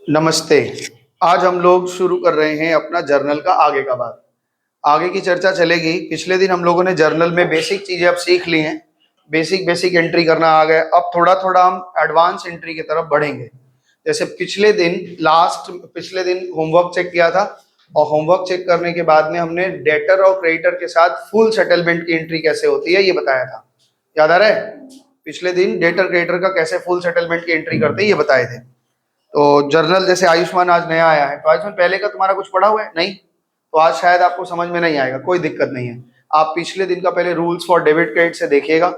नमस्ते। आज हम लोग शुरू कर रहे हैं अपना जर्नल का आगे का भाग। आगे की चर्चा चलेगी। पिछले दिन हम लोगों ने जर्नल में बेसिक चीजें अब सीख ली हैं। बेसिक बेसिक एंट्री करना आ गया। अब थोड़ा थोड़ा हम एडवांस एंट्री की तरफ बढ़ेंगे। जैसे पिछले दिन होमवर्क चेक किया था, और होमवर्क चेक करने के बाद में हमने डेटर और क्रेडिटर के साथ फुल सेटलमेंट की एंट्री कैसे होती है ये बताया था। याद आ रहा है? पिछले दिन डेटर क्रेडिटर का कैसे फुल सेटलमेंट की एंट्री करते हैं ये बताए थे। तो जर्नल जैसे आयुष्मान आज नया आया है, तो आयुष्मान पहले का तुम्हारा कुछ पढ़ा हुआ है नहीं? तो आज शायद आपको समझ में नहीं आएगा, कोई दिक्कत नहीं है। आप पिछले दिन का पहले रूल्स फॉर डेबिट क्रेडिट से देखिएगा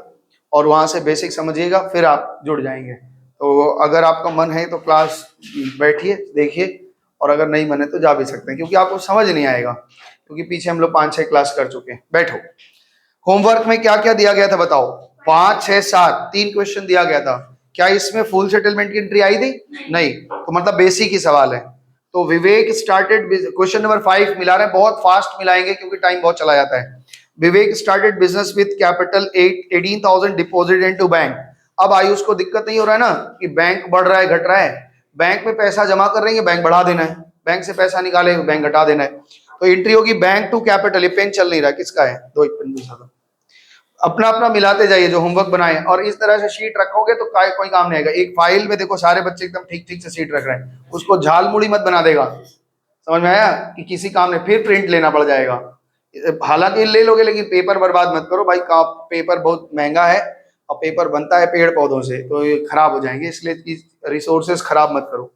और वहां से बेसिक समझिएगा, फिर आप जुड़ जाएंगे। तो अगर आपका मन है तो क्लास बैठिए, देखिए, और अगर नहीं मन है तो जा भी सकते हैं, क्योंकि आपको समझ नहीं आएगा, क्योंकि पीछे हम लोग 5-6 क्लास कर चुके हैं। बैठो। होमवर्क में क्या क्या दिया गया था बताओ? 5, 6, 7 3 क्वेश्चन दिया गया था। क्या इसमें फुल सेटलमेंट की एंट्री आई थी? नहीं। तो मतलब बेसिक ही सवाल है। तो विवेक स्टार्टेड, क्वेश्चन नंबर 5 मिला रहे हैं, बहुत फास्ट मिलाएंगे क्योंकि टाइम बहुत चला जाता है। Vivek started business with capital 18,000 deposit into bank. अब आयुष को दिक्कत नहीं हो रहा है ना कि बैंक बढ़ रहा है घट रहा है। बैंक में पैसा जमा कर रहे हैं, बैंक बढ़ा देना है, बैंक से पैसा निकाले बैंक घटा देना है। तो एंट्री होगी बैंक टू कैपिटल। ये पेन चल नहीं रहा, किसका है? दो एक पेन दूसरा दो। अपना अपना मिलाते जाइए जो होमवर्क बनाए, और इस तरह से शीट रखोगे तो कोई काम नहीं आएगा। एक फाइल में देखो सारे बच्चे एकदम ठीक ठीक से शीट रख रहे हैं, उसको झालमुड़ी मत बना देगा। समझ में आया कि किसी काम में फिर प्रिंट लेना पड़ जाएगा। हालांकि ले लोगे, लेकिन पेपर बर्बाद मत करो भाई। का पेपर बहुत महंगा है, और पेपर बनता है पेड़ पौधों से, तो ये खराब हो जाएंगे, इसलिए रिसोर्सेज खराब मत करो।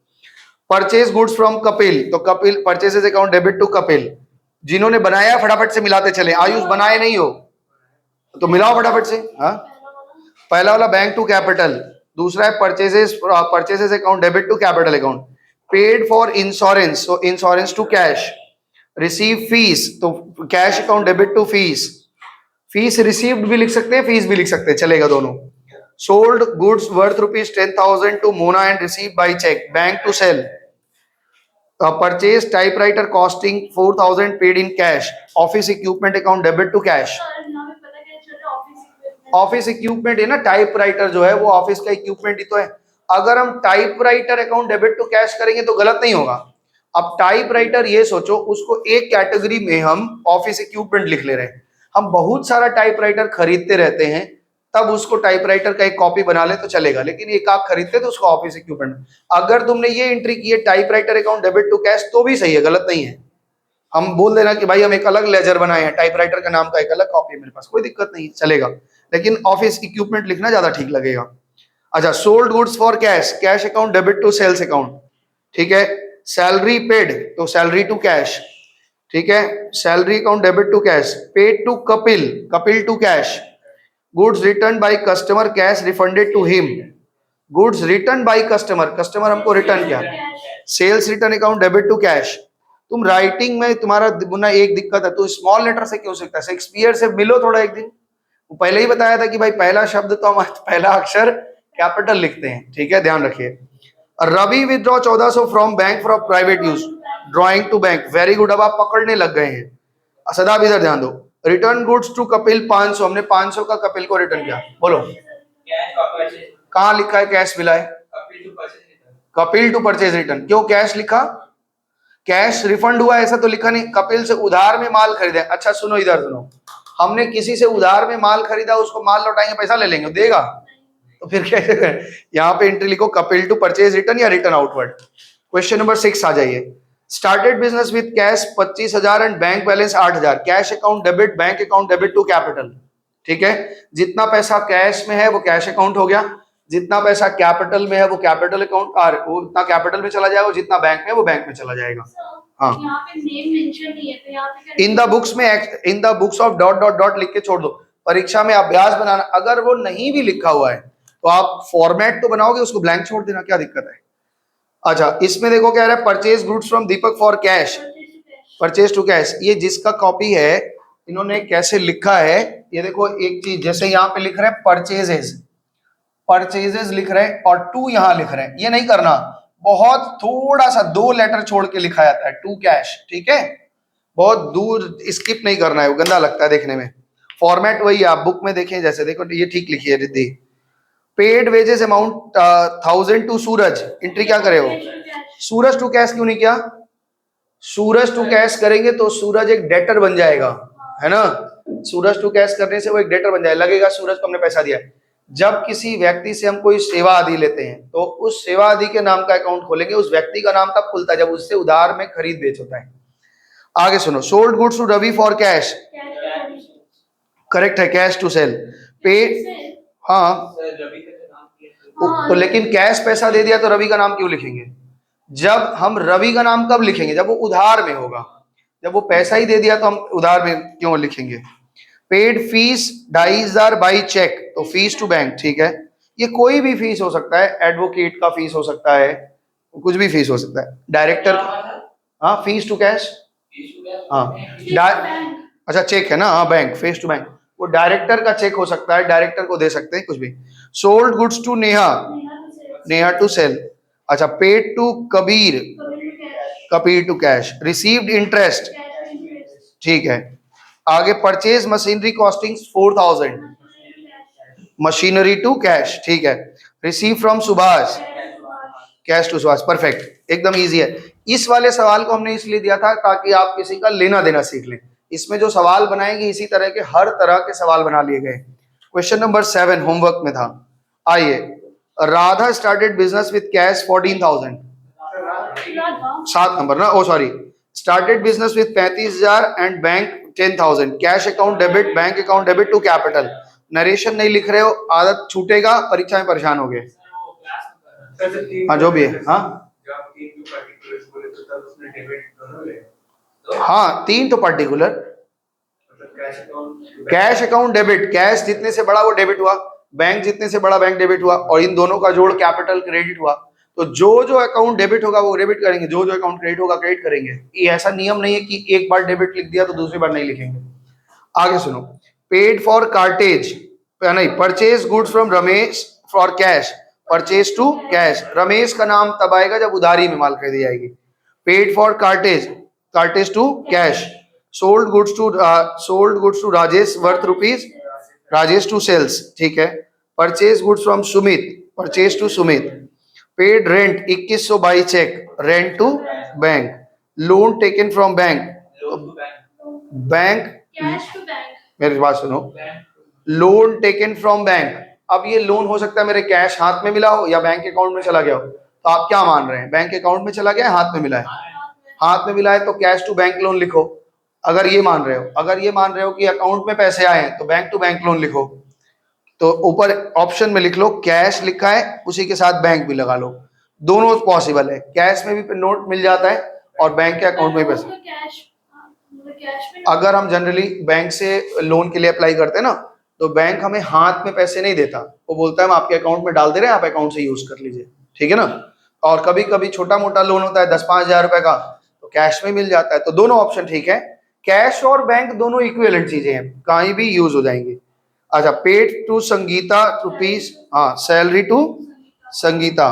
परचेज गुड्स फ्रॉम कपिल, तो Kapil purchases account debit to Kapil. जिन्होंने बनाया फटाफट से मिलाते चले। आयुष बनाए नहीं हो तो मिलाओ फटाफट से। हाँ, पहला वाला बैंक टू कैपिटल, दूसरा है purchases account debit to capital account. Paid for insurance, तो insurance to cash. Receive fees, तो cash account debit to fees. Fees received भी लिख सकते हैं, फीस भी लिख सकते हैं, चलेगा दोनों। Sold goods worth ₹10,000 to Mona and receive by cheque, bank to sale. Purchase typewriter costing 4,000 paid in cash. Office equipment account debit to cash. Office equipment है ना, टाइपराइटर जो है वो ऑफिस का इक्विपमेंट ही तो है। अगर हम typewriter account debit to cash करेंगे तो गलत नहीं होगा। अब टाइपराइटर ये सोचो, उसको एक कैटेगरी में हम ऑफिस इक्विपमेंट लिख ले रहे हैं। हम बहुत सारा टाइपराइटर खरीदते रहते हैं, तब उसको टाइपराइटर का एक कॉपी बना ले तो चलेगा, लेकिन एक आप खरीदते तो उसको ऑफिस इक्विपमेंट। अगर तुमने ये एंट्री की है typewriter account debit to cash, तो भी सही है, गलत नहीं है। हम बोल देना कि भाई हम एक अलग लेजर बनाए हैं, टाइपराइटर का नाम का एक अलग कॉपी है मेरे पास, कोई दिक्कत नहीं, चलेगा, लेकिन ऑफिस इक्विपमेंट लिखना ज्यादा ठीक लगेगा। अच्छा, sold goods for cash, cash account debit to sales account, ठीक है। सैलरी पेड, तो सैलरी टू कैश, ठीक है। Salary account debit to cash. Paid to Kapil, Kapil to cash. Goods return by customer, cash refunded to him. Goods return by customer, customer हमको return किया। Sales return account debit to cash. तुम writing में तुम्हारा मुन्ना एक दिक्कत है, तो स्मॉल लेटर से क्यों सीखता है? शेक्सपियर से मिलो थोड़ा एक दिन। वो पहले ही बताया था कि भाई पहला शब्द तो हम पहला अक्षर कैपिटल लिखते हैं, ठीक है, ध्यान रखिए। Ravi withdraw 1400 from bank for private use, drawing to bank, very good. अब आप पकड़ने लग गए हैं। सदा इधर ध्यान दो। रिटर्न गुड्स टू कपिल 500, हमने 500 का कपिल को रिटर्न किया। बोलो कहाँ लिखा है कैश मिला है? Kapil to purchase return. क्यों कैश लिखा? कैश रिफंड हुआ ऐसा तो लिखा नहीं। कपिल से उधार में माल खरीदा। अच्छा सुनो, इधर सुनो, हमने किसी से उधार में माल खरीदा, उसको माल लौटाएंगे, पैसा ले लेंगे, देगा? तो फिर कैसे करें? यहाँ पे एंट्री लिखो कपिल टू परचेज रिटर्न या रिटर्न आउटवर्ड। क्वेश्चन नंबर 6 आ जाइए। Started business with cash 25,000 and bank balance 8,000। Cash account debit, bank account debit to capital, ठीक है। जितना पैसा कैश में है वो कैश अकाउंट हो गया, जितना पैसा कैपिटल में है वो कैपिटल अकाउंट, और वो उतना कैपिटल में चला जाएगा, जितना बैंक में वो बैंक में चला जाएगा। हाँ, यहाँ पे नेम मेंशन नहीं है, तो यहाँ पे इन द बुक्स में, इन the books of dot dot dot लिख के छोड़ दो। परीक्षा में अभ्यास बनाना, अगर वो नहीं भी लिखा हुआ है तो आप फॉर्मेट तो बनाओगे, उसको ब्लैंक छोड़ देना, क्या दिक्कत है? अच्छा, इसमें देखो क्या रहा है, purchase goods from Deepak for cash, purchase to cash. ये जिसका कॉपी है, इन्होंने कैसे लिखा है ये देखो। एक चीज, जैसे यहाँ पे लिख रहे हैं परचेजेस, परचेजेस लिख रहे हैं और टू यहां लिख रहे हैं, ये नहीं करना। बहुत थोड़ा सा 2 लेटर छोड़ के लिखा जाता है, टू कैश, ठीक है। बहुत दूर स्किप नहीं करना है, वो गंदा लगता है देखने में। फॉर्मेट वही आप बुक में देखें, जैसे देखो ये ठीक लिखी है Riddhi. Paid wages amount 1,000 to Suraj, entry क्या करे हो? सूरज टू कैश क्यों नहीं किया? सूरज टू कैश करेंगे तो सूरज एक डेटर बन जाएगा, है ना। सूरज टू कैश करने से वो एक डेटर बन जाएगा, लगेगा सूरज को हमने पैसा दिया है। जब किसी व्यक्ति से हम कोई सेवा आदि लेते हैं तो उस सेवा आदि के नाम का अकाउंट खोलेंगे, उस व्यक्ति का नाम तब खुलता है जब उससे उधार में खरीद बेच होता है। आगे सुनो, sold goods to Ravi for cash, correct है, कैश टू सेल। पे, हाँ तो लेकिन कैश पैसा दे दिया तो रवि का नाम क्यों लिखेंगे? जब हम रवि का नाम कब लिखेंगे? जब वो उधार में होगा। जब वो पैसा ही दे दिया तो हम उधार में क्यों लिखेंगे? पेड फीस 2,500 बाई चेक, तो फीस टू बैंक, ठीक है। ये कोई भी फीस हो सकता है, एडवोकेट का फीस हो सकता है, कुछ भी फीस हो सकता है। डायरेक्टर, हाँ फीस टू कैश, हाँ अच्छा चेक है ना, हाँ बैंक, फेस टू बैंक, वो डायरेक्टर का चेक हो सकता है, डायरेक्टर को दे सकते हैं कुछ भी। Sold goods to Neha, Neha to sale. अच्छा, paid to Kabir, Kabir to cash. Received interest, ठीक है। आगे purchase machinery costing 4,000, machinery to cash, ठीक है। Receive from Subhash, cash to Subhash, perfect, एकदम इजी है। इस वाले सवाल को हमने इसलिए दिया था ताकि आप किसी का लेना देना सीख लें। इसमें जो सवाल बनाएंगे इसी तरह के हर तरह के सवाल बना लिए गए। क्वेश्चन नंबर 7 होमवर्क में था। आइए, राधा started business with cash 14,000, 7 number ना, oh sorry, started business with 35,000 and bank 10,000, cash account debit, bank account debit to capital. Narration नहीं लिख रहे हो, आदत छूटेगा, परीक्षा में परेशान हो गए। हाँ जो भी है, हाँ हाँ 3 तो particular, cash account debit, cash जितने से बड़ा वो डेबिट हुआ, बैंक जितने से बड़ा बैंक डेबिट हुआ, और इन दोनों का जोड़ कैपिटल क्रेडिट हुआ। तो जो जो अकाउंट डेबिट होगा वो डेबिट करेंगे, जो जो अकाउंट क्रेडिट होगा क्रेडिट करेंगे। ये ऐसा नियम नहीं है कि एक बार डेबिट लिख दिया तो दूसरी बार नहीं लिखेंगे। आगे सुनो, पेड फॉर कार्टेज, नहीं, purchase goods from Ramesh for cash, purchase to cash. Ramesh का नाम तब आएगा जब उधारी में माल खरीदी जाएगी। Paid for cartage, cartage to cash. Sold goods to Rajesh worth rupees, Rajesh to sales, ठीक है। Purchase goods from Sumit, purchase to Sumit. Paid rent 2100 by cheque, rent to bank. Loan taken from bank, bank, मेरी बात सुनो, लोन टेकन फ्रॉम बैंक। अब ये loan हो सकता है मेरे कैश हाथ में मिला हो या बैंक अकाउंट में चला गया हो, तो आप क्या मान रहे हैं? बैंक अकाउंट में चला गया है, हाथ में मिला है? हाथ में मिला है तो कैश टू बैंक लोन लिखो, अगर ये मान रहे हो। अगर ये मान रहे हो कि अकाउंट में पैसे आए हैं तो बैंक टू बैंक लोन लिखो, तो ऊपर ऑप्शन में लिख लो कैश लिखा है, उसी के साथ बैंक भी लगा लो। दोनों पॉसिबल है, कैश में भी नोट मिल जाता है और बैंक के अकाउंट में पैसे। अगर हम जनरली बैंक से लोन के लिए अप्लाई करते हैं ना, तो बैंक हमें हाथ में पैसे नहीं देता, वो बोलता है हम आपके अकाउंट में डाल दे रहे हैं, आप अकाउंट से यूज कर लीजिए, ठीक है ना। और कभी कभी छोटा मोटा लोन होता है 10-5 हजार रुपए का, तो कैश में मिल जाता है। तो दोनों ऑप्शन ठीक है, कैश और बैंक दोनों इक्विवेलेंट चीजें हैं, कहीं भी यूज हो जाएंगी। अच्छा, पेड टू संगीता रुपीज, हाँ सैलरी टू संगीता।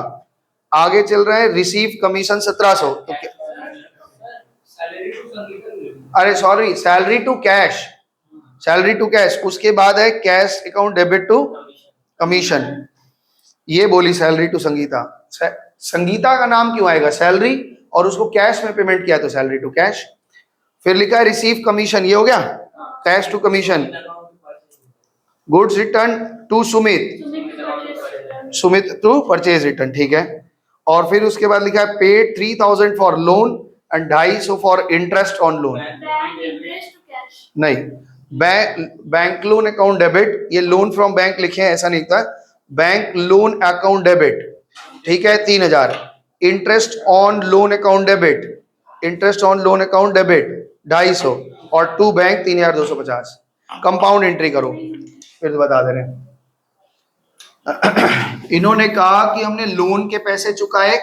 आगे चल रहे हैं, रिसीव कमीशन 1700, तो अरे sorry, salary to cash, salary to cash, उसके बाद है cash account debit to commission. ये बोली सैलरी टू संगीता। संगीता का नाम क्यों आएगा? सैलरी, और उसको कैश में पेमेंट किया तो सैलरी टू कैश। फिर लिखा है रिसीव कमीशन, ये हो गया cash to commission. Goods return to Sumit, Sumit to purchase return, ठीक है। और फिर उसके बाद लिखा है paid 3,000 for loan and 250 for interest on loan. नहीं, बैंक लोन अकाउंट डेबिट, ये लोन फ्रॉम बैंक लिखे हैं ऐसा नहीं था, बैंक लोन अकाउंट डेबिट, ठीक है 3,000। Interest on loan account debit, interest on loan account debit 250, और टू बैंक 3,250। कंपाउंड एंट्री करो, फिर बता दे रहे हैं। इन्होंने कहा कि हमने लोन के पैसे चुकाए,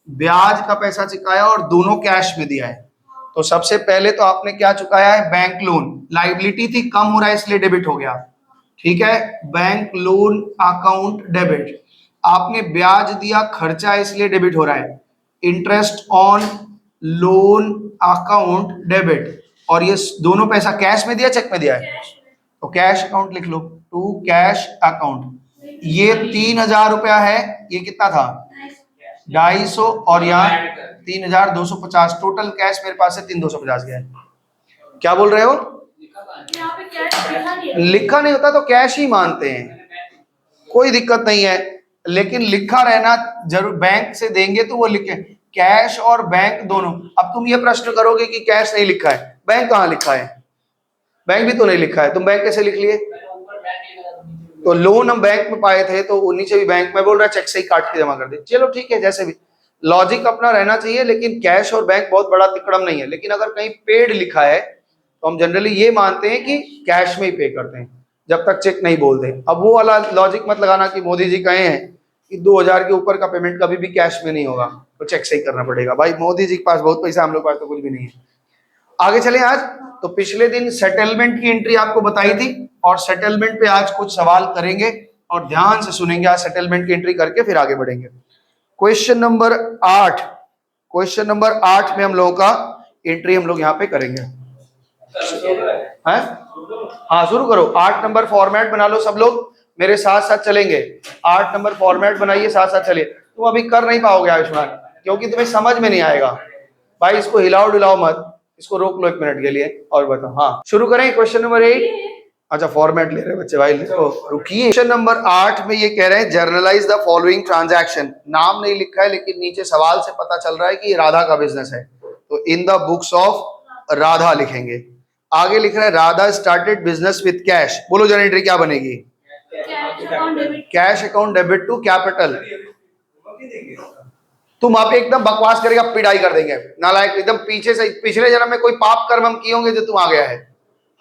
ब्याज का पैसा चुकाया और दोनों कैश में दिया है। तो सबसे पहले तो आपने क्या चुकाया है? बैंक लोन, लाइबिलिटी थी, कम हो रहा है इसलिए डेबिट हो गया, ठीक है। बैंक लोन अकाउंट डेबिट, आपने ब्याज दिया, खर्चा है इसलिए डेबिट हो रहा है। Interest on loan account debit, और ये दोनों पैसा कैश में दिया चेक में दिया है, तो कैश अकाउंट लिख लो, टू कैश अकाउंट। ये 3,000 रुपया है, ये कितना था? 250 और यहाँ 3250, टोटल कैश मेरे पास है 3250 गया है। क्या बोल रहे हो? यहाँ पे कैश लिखा नहीं है। लिखा नहीं होता तो कैश ही मानते हैं, कोई दिक्कत नहीं है, लेकिन लिखा रहना जरूर, बैंक से देंगे तो वो लिखे कैश और बैंक दोनों। अब तुम ये प्रश्न करोगे कि कैश नहीं लिखा है, बैंक कहाँ लिखा है? बैंक भी तो नहीं लिखा है, तुम बैंक कैसे लिख लिए? तो लोन हम बैंक में पाए थे तो नीचे भी बैंक में बोल रहा है चेक से ही काट के जमा कर दे। चलो ठीक है, जैसे भी लॉजिक अपना रहना चाहिए, लेकिन कैश और बैंक बहुत बड़ा तिकड़म नहीं है। लेकिन अगर कहीं पेड लिखा है तो हम जनरली ये मानते हैं कि कैश में ही पे करते हैं जब तक चेक नहीं बोलते। अब वो वाला लॉजिक मत लगाना कि मोदी जी कहे हैं कि 2000 के ऊपर का पेमेंट कभी भी कैश में नहीं होगा, तो चेक से ही करना पड़ेगा। भाई मोदी जी के पास बहुत पैसा, हम लोग के पास तो कुछ भी नहीं है। आगे चले आज, तो पिछले दिन सेटलमेंट की एंट्री आपको बताई थी और सेटलमेंट पे आज कुछ सवाल करेंगे और ध्यान से सुनेंगे। आज सेटलमेंट की एंट्री करके फिर आगे बढ़ेंगे। क्वेश्चन नंबर 8, क्वेश्चन नंबर 8 में हम लोगों का एंट्री हम लोग यहाँ पे करेंगे। हाँ शुरू करो। 8 नंबर फॉर्मेट बना लो, सब लोग मेरे साथ साथ चलेंगे। 8 नंबर फॉर्मेट बनाइए, साथ साथ चलिए। तुम अभी कर नहीं पाओगे आयुष्मान, क्योंकि तुम्हें समझ में नहीं आएगा। भाई इसको हिलाओ डुलाओ मत, इसको रोक लो 1 मिनट के लिए और बताओ। हाँ शुरू करें क्वेश्चन नंबर 8। अच्छा फॉर्मेट ले रहे बच्चे, भाई रुकिए। क्वेश्चन नंबर 8 में ये कह रहे हैं जर्नलाइज द फॉलोइंग ट्रांजैक्शन। नाम नहीं लिखा है लेकिन नीचे सवाल से पता चल रहा है कि राधा का बिजनेस है, तो in the books of Radha लिखेंगे। आगे लिख रहे हैं Radha started business with cash. बोलो जरा एंट्री क्या बनेगी? Cash account debit to capital. तुम आप एकदम बकवास करेगा, पिटाई कर देंगे नालायक एकदम। पीछे से पिछले जन्म में कोई पाप कर्म हम किए होंगे जो तुम आ गया है,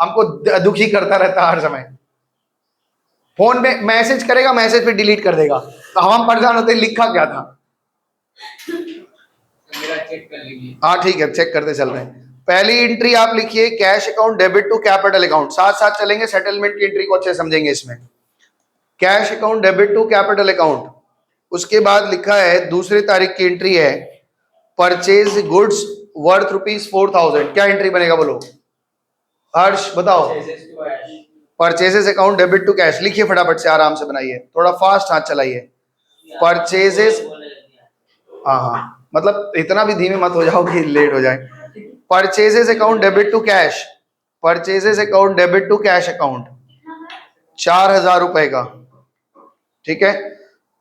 हमको दुखी करता रहता हर समय। फोन में मैसेज करेगा, मैसेज पे डिलीट कर देगा, तो हम परेशान होते लिखा क्या था। चेक कर लीजिए। हाँ ठीक है, चेक करते चल रहे हैं। पहली एंट्री आप लिखिए cash account debit to capital account. साथ साथ चलेंगे, सेटलमेंट की एंट्री को अच्छे समझेंगे इसमें। Cash account debit to capital account. उसके बाद लिखा है दूसरी तारीख की एंट्री है परचेज गुड्स वर्थ ₹4000। क्या एंट्री बनेगा बोलो हर्ष, बताओ। Purchases account debit to cash लिखिए, फटाफट से आराम से बनाइए, थोड़ा फास्ट हाथ चलाइए। परचेजेस, हाँ मतलब इतना भी धीमे मत हो जाओ कि लेट हो जाए। Purchases account debit to cash, purchases account debit to cash account 4000 रुपए का, ठीक है।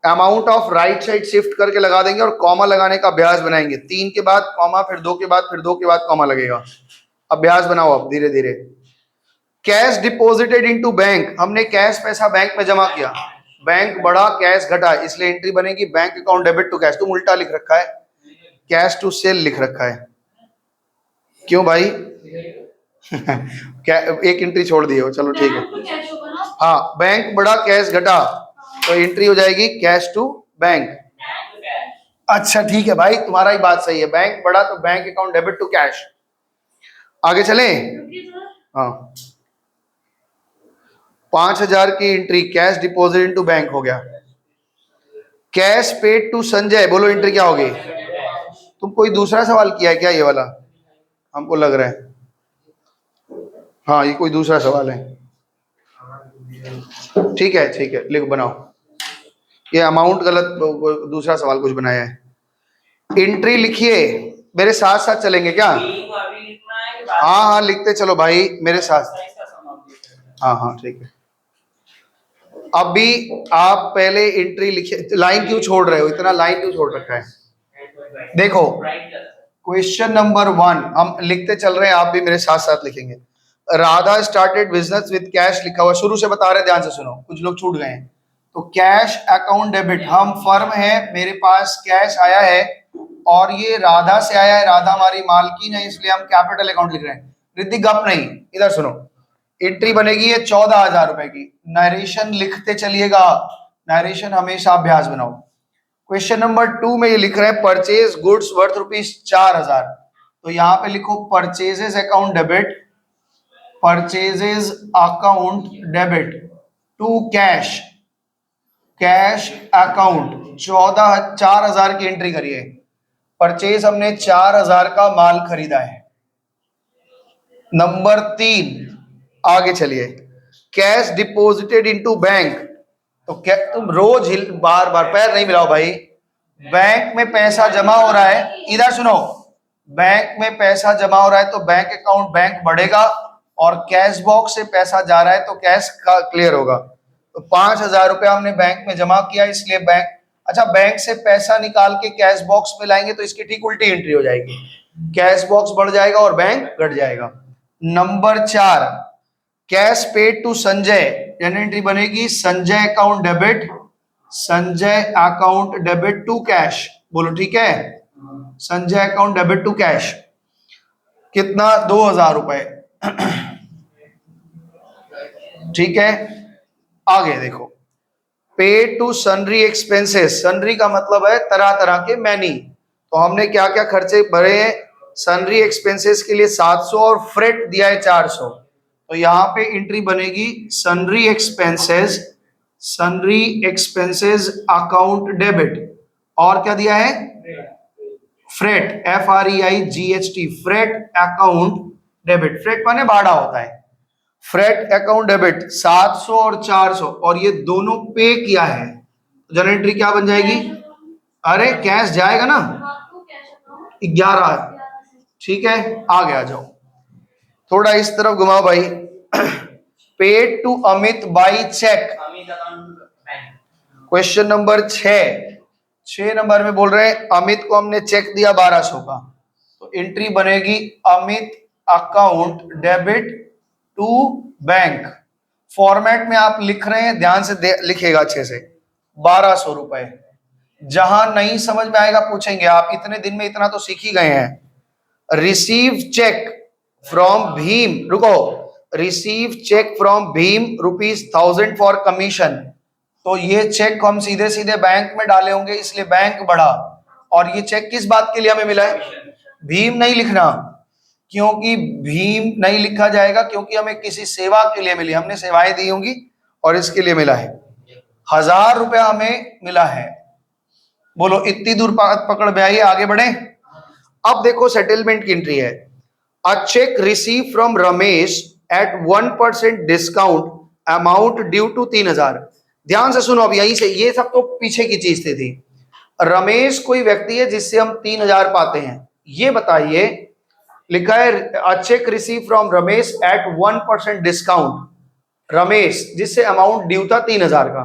Amount of right side shift करके लगा देंगे और कॉमा लगाने का अभ्यास बनाएंगे। 3 के बाद कॉमा, फिर 2 के बाद, फिर 2 के बाद कॉमा लगेगा। अभ्यास बनाओ अब धीरे धीरे। कैश डिपॉजिटेड इनटू बैंक, हमने कैश पैसा बैंक में जमा किया, बैंक बढ़ा कैश घटा, इसलिए एंट्री बनेगी bank account debit to cash. तुम उल्टा लिख रखा है, कैश टू सेल लिख रखा है, क्यों भाई? क्या एक एंट्री छोड़ दिए हो, चलो ठीक है। हाँ बैंक बढ़ा कैश घटा, तो एंट्री हो जाएगी कैश टू बैंक। अच्छा ठीक है भाई, तुम्हारा ही बात सही है, बैंक बढ़ा तो bank account debit to cash. आगे चलें। हाँ 5000 की entry cash deposit into bank हो गया। कैश पेड टू संजय, बोलो एंट्री क्या होगी? तुम कोई दूसरा सवाल किया है क्या ये वाला? हमको लग रहा है हाँ ये कोई दूसरा सवाल है। ठीक है ठीक है, लिख बनाओ। ये अमाउंट गलत, दूसरा सवाल कुछ बनाया है। एंट्री लिखिए, मेरे साथ साथ चलेंगे क्या? हाँ हाँ लिखते चलो भाई मेरे साथ। हाँ हाँ ठीक है। अभी आप पहले एंट्री लिखिए। लाइन क्यों छोड़ रहे हो, इतना लाइन क्यों छोड़ रखा है? देखो क्वेश्चन नंबर 1 हम लिखते चल रहे हैं, आप भी मेरे साथ साथ लिखेंगे। Radha started business with cash लिखा हुआ, शुरू से बता रहे, ध्यान से सुनो, कुछ लोग छूट गए हैं। तो कैश अकाउंट डेबिट, हम फर्म है, मेरे पास कैश आया है और ये राधा से आया है, राधा हमारी मालकिन है, इसलिए हम कैपिटल अकाउंट लिख रहे हैं। रिद्धि गप नहीं, इधर सुनो। एंट्री बनेगी ये 14000 रुपए की। नरेशन लिखते चलिएगा, नरेशन हमेशा अभ्यास बनाओ। क्वेश्चन नंबर 2 में ये लिख रहे हैं परचेज गुड्स वर्थ ₹4000, तो यहाँ पे लिखो purchases account debit, purchases account debit to cash, cash account 4000 की एंट्री करिए। परचेज हमने 4000 का माल खरीदा है। नंबर 3 आगे चलिए, कैश डिपॉजिटेड इनटू बैंक, तो क्या तुम रोज बार बार पैर नहीं मिलाओ भाई, बैंक में पैसा जमा हो रहा है, इधर सुनो, बैंक में पैसा जमा हो रहा है तो बैंक अकाउंट बैंक बढ़ेगा, और कैश बॉक्स से पैसा जा रहा है तो कैश का क्लियर होगा। तो 5,000 रुपया हमने बैंक में जमा किया, इसलिए बैंक, अच्छा बैंक से पैसा निकाल के कैश बॉक्स में लाएंगे तो इसकी ठीक उल्टी एंट्री हो जाएगी, कैश बॉक्स बढ़ जाएगा और बैंक घट जाएगा। Number 4, cash paid to Sanjay, entry बनेगी Sanjay account debit, Sanjay account debit to cash, बोलो ठीक है, Sanjay account debit to cash, कितना 2,000 रुपए। ठीक है, आगे देखो, paid to sundry expenses, sundry का मतलब है तरह तरह के मैनी, तो हमने क्या क्या खर्चे भरे हैं, सन्ड्री एक्सपेंसेस के लिए 700 और फ्रेट दिया है 400, तो यहाँ पे एंट्री बनेगी sundry expenses, sundry expenses account debit, और क्या दिया है freight, FREIGHT, freight account debit, freight माने भाड़ा होता है, फ्रेट अकाउंट डेबिट 700 और 400, और ये दोनों पे किया है, जनरल एंट्री क्या बन जाएगी, अरे कैश जाएगा ना, 11, ठीक है, आगे आ जाओ, थोड़ा इस तरफ घुमाओ भाई। Paid to Amit by cheque, question number 6 number में बोल रहे हैं अमित को हमने चेक दिया 1200 का, तो एंट्री बनेगी Amit account debit to bank, format में आप लिख रहे हैं, ध्यान से लिखेगा अच्छे से, 1200 रुपए, जहां नहीं समझ में आएगा पूछेंगे, आप इतने दिन में इतना तो सीख ही गए हैं। रिसीव चेक फ्रॉम भीम, रुको, receive cheque from Bhim ₹1000 for commission, तो ये चेक हम सीधे सीधे बैंक में डाले होंगे, इसलिए बैंक बढ़ा, और ये चेक किस बात के लिए हमें मिला है, भीम नहीं लिखना, क्योंकि भीम नहीं लिखा जाएगा, क्योंकि हमें किसी सेवा के लिए मिली, हमने सेवाएं दी होंगी और इसके लिए मिला है। 1,000 रुपया हमें मिला है, बोलो इतनी दूर पकड़ में आइए, आगे बढ़े। अब देखो सेटलमेंट की एंट्री है, a cheque receive from Ramesh at 1% discount amount due to 3,000, ध्यान से सुनो, अब यहीं से, ये सब तो पीछे की चीज थी। रमेश कोई व्यक्ति है जिससे हम 3,000 पाते हैं, ये बताइए, लिखा है a cheque receive from Ramesh at 1% discount, Ramesh जिससे अमाउंट ड्यू था 3,000 का,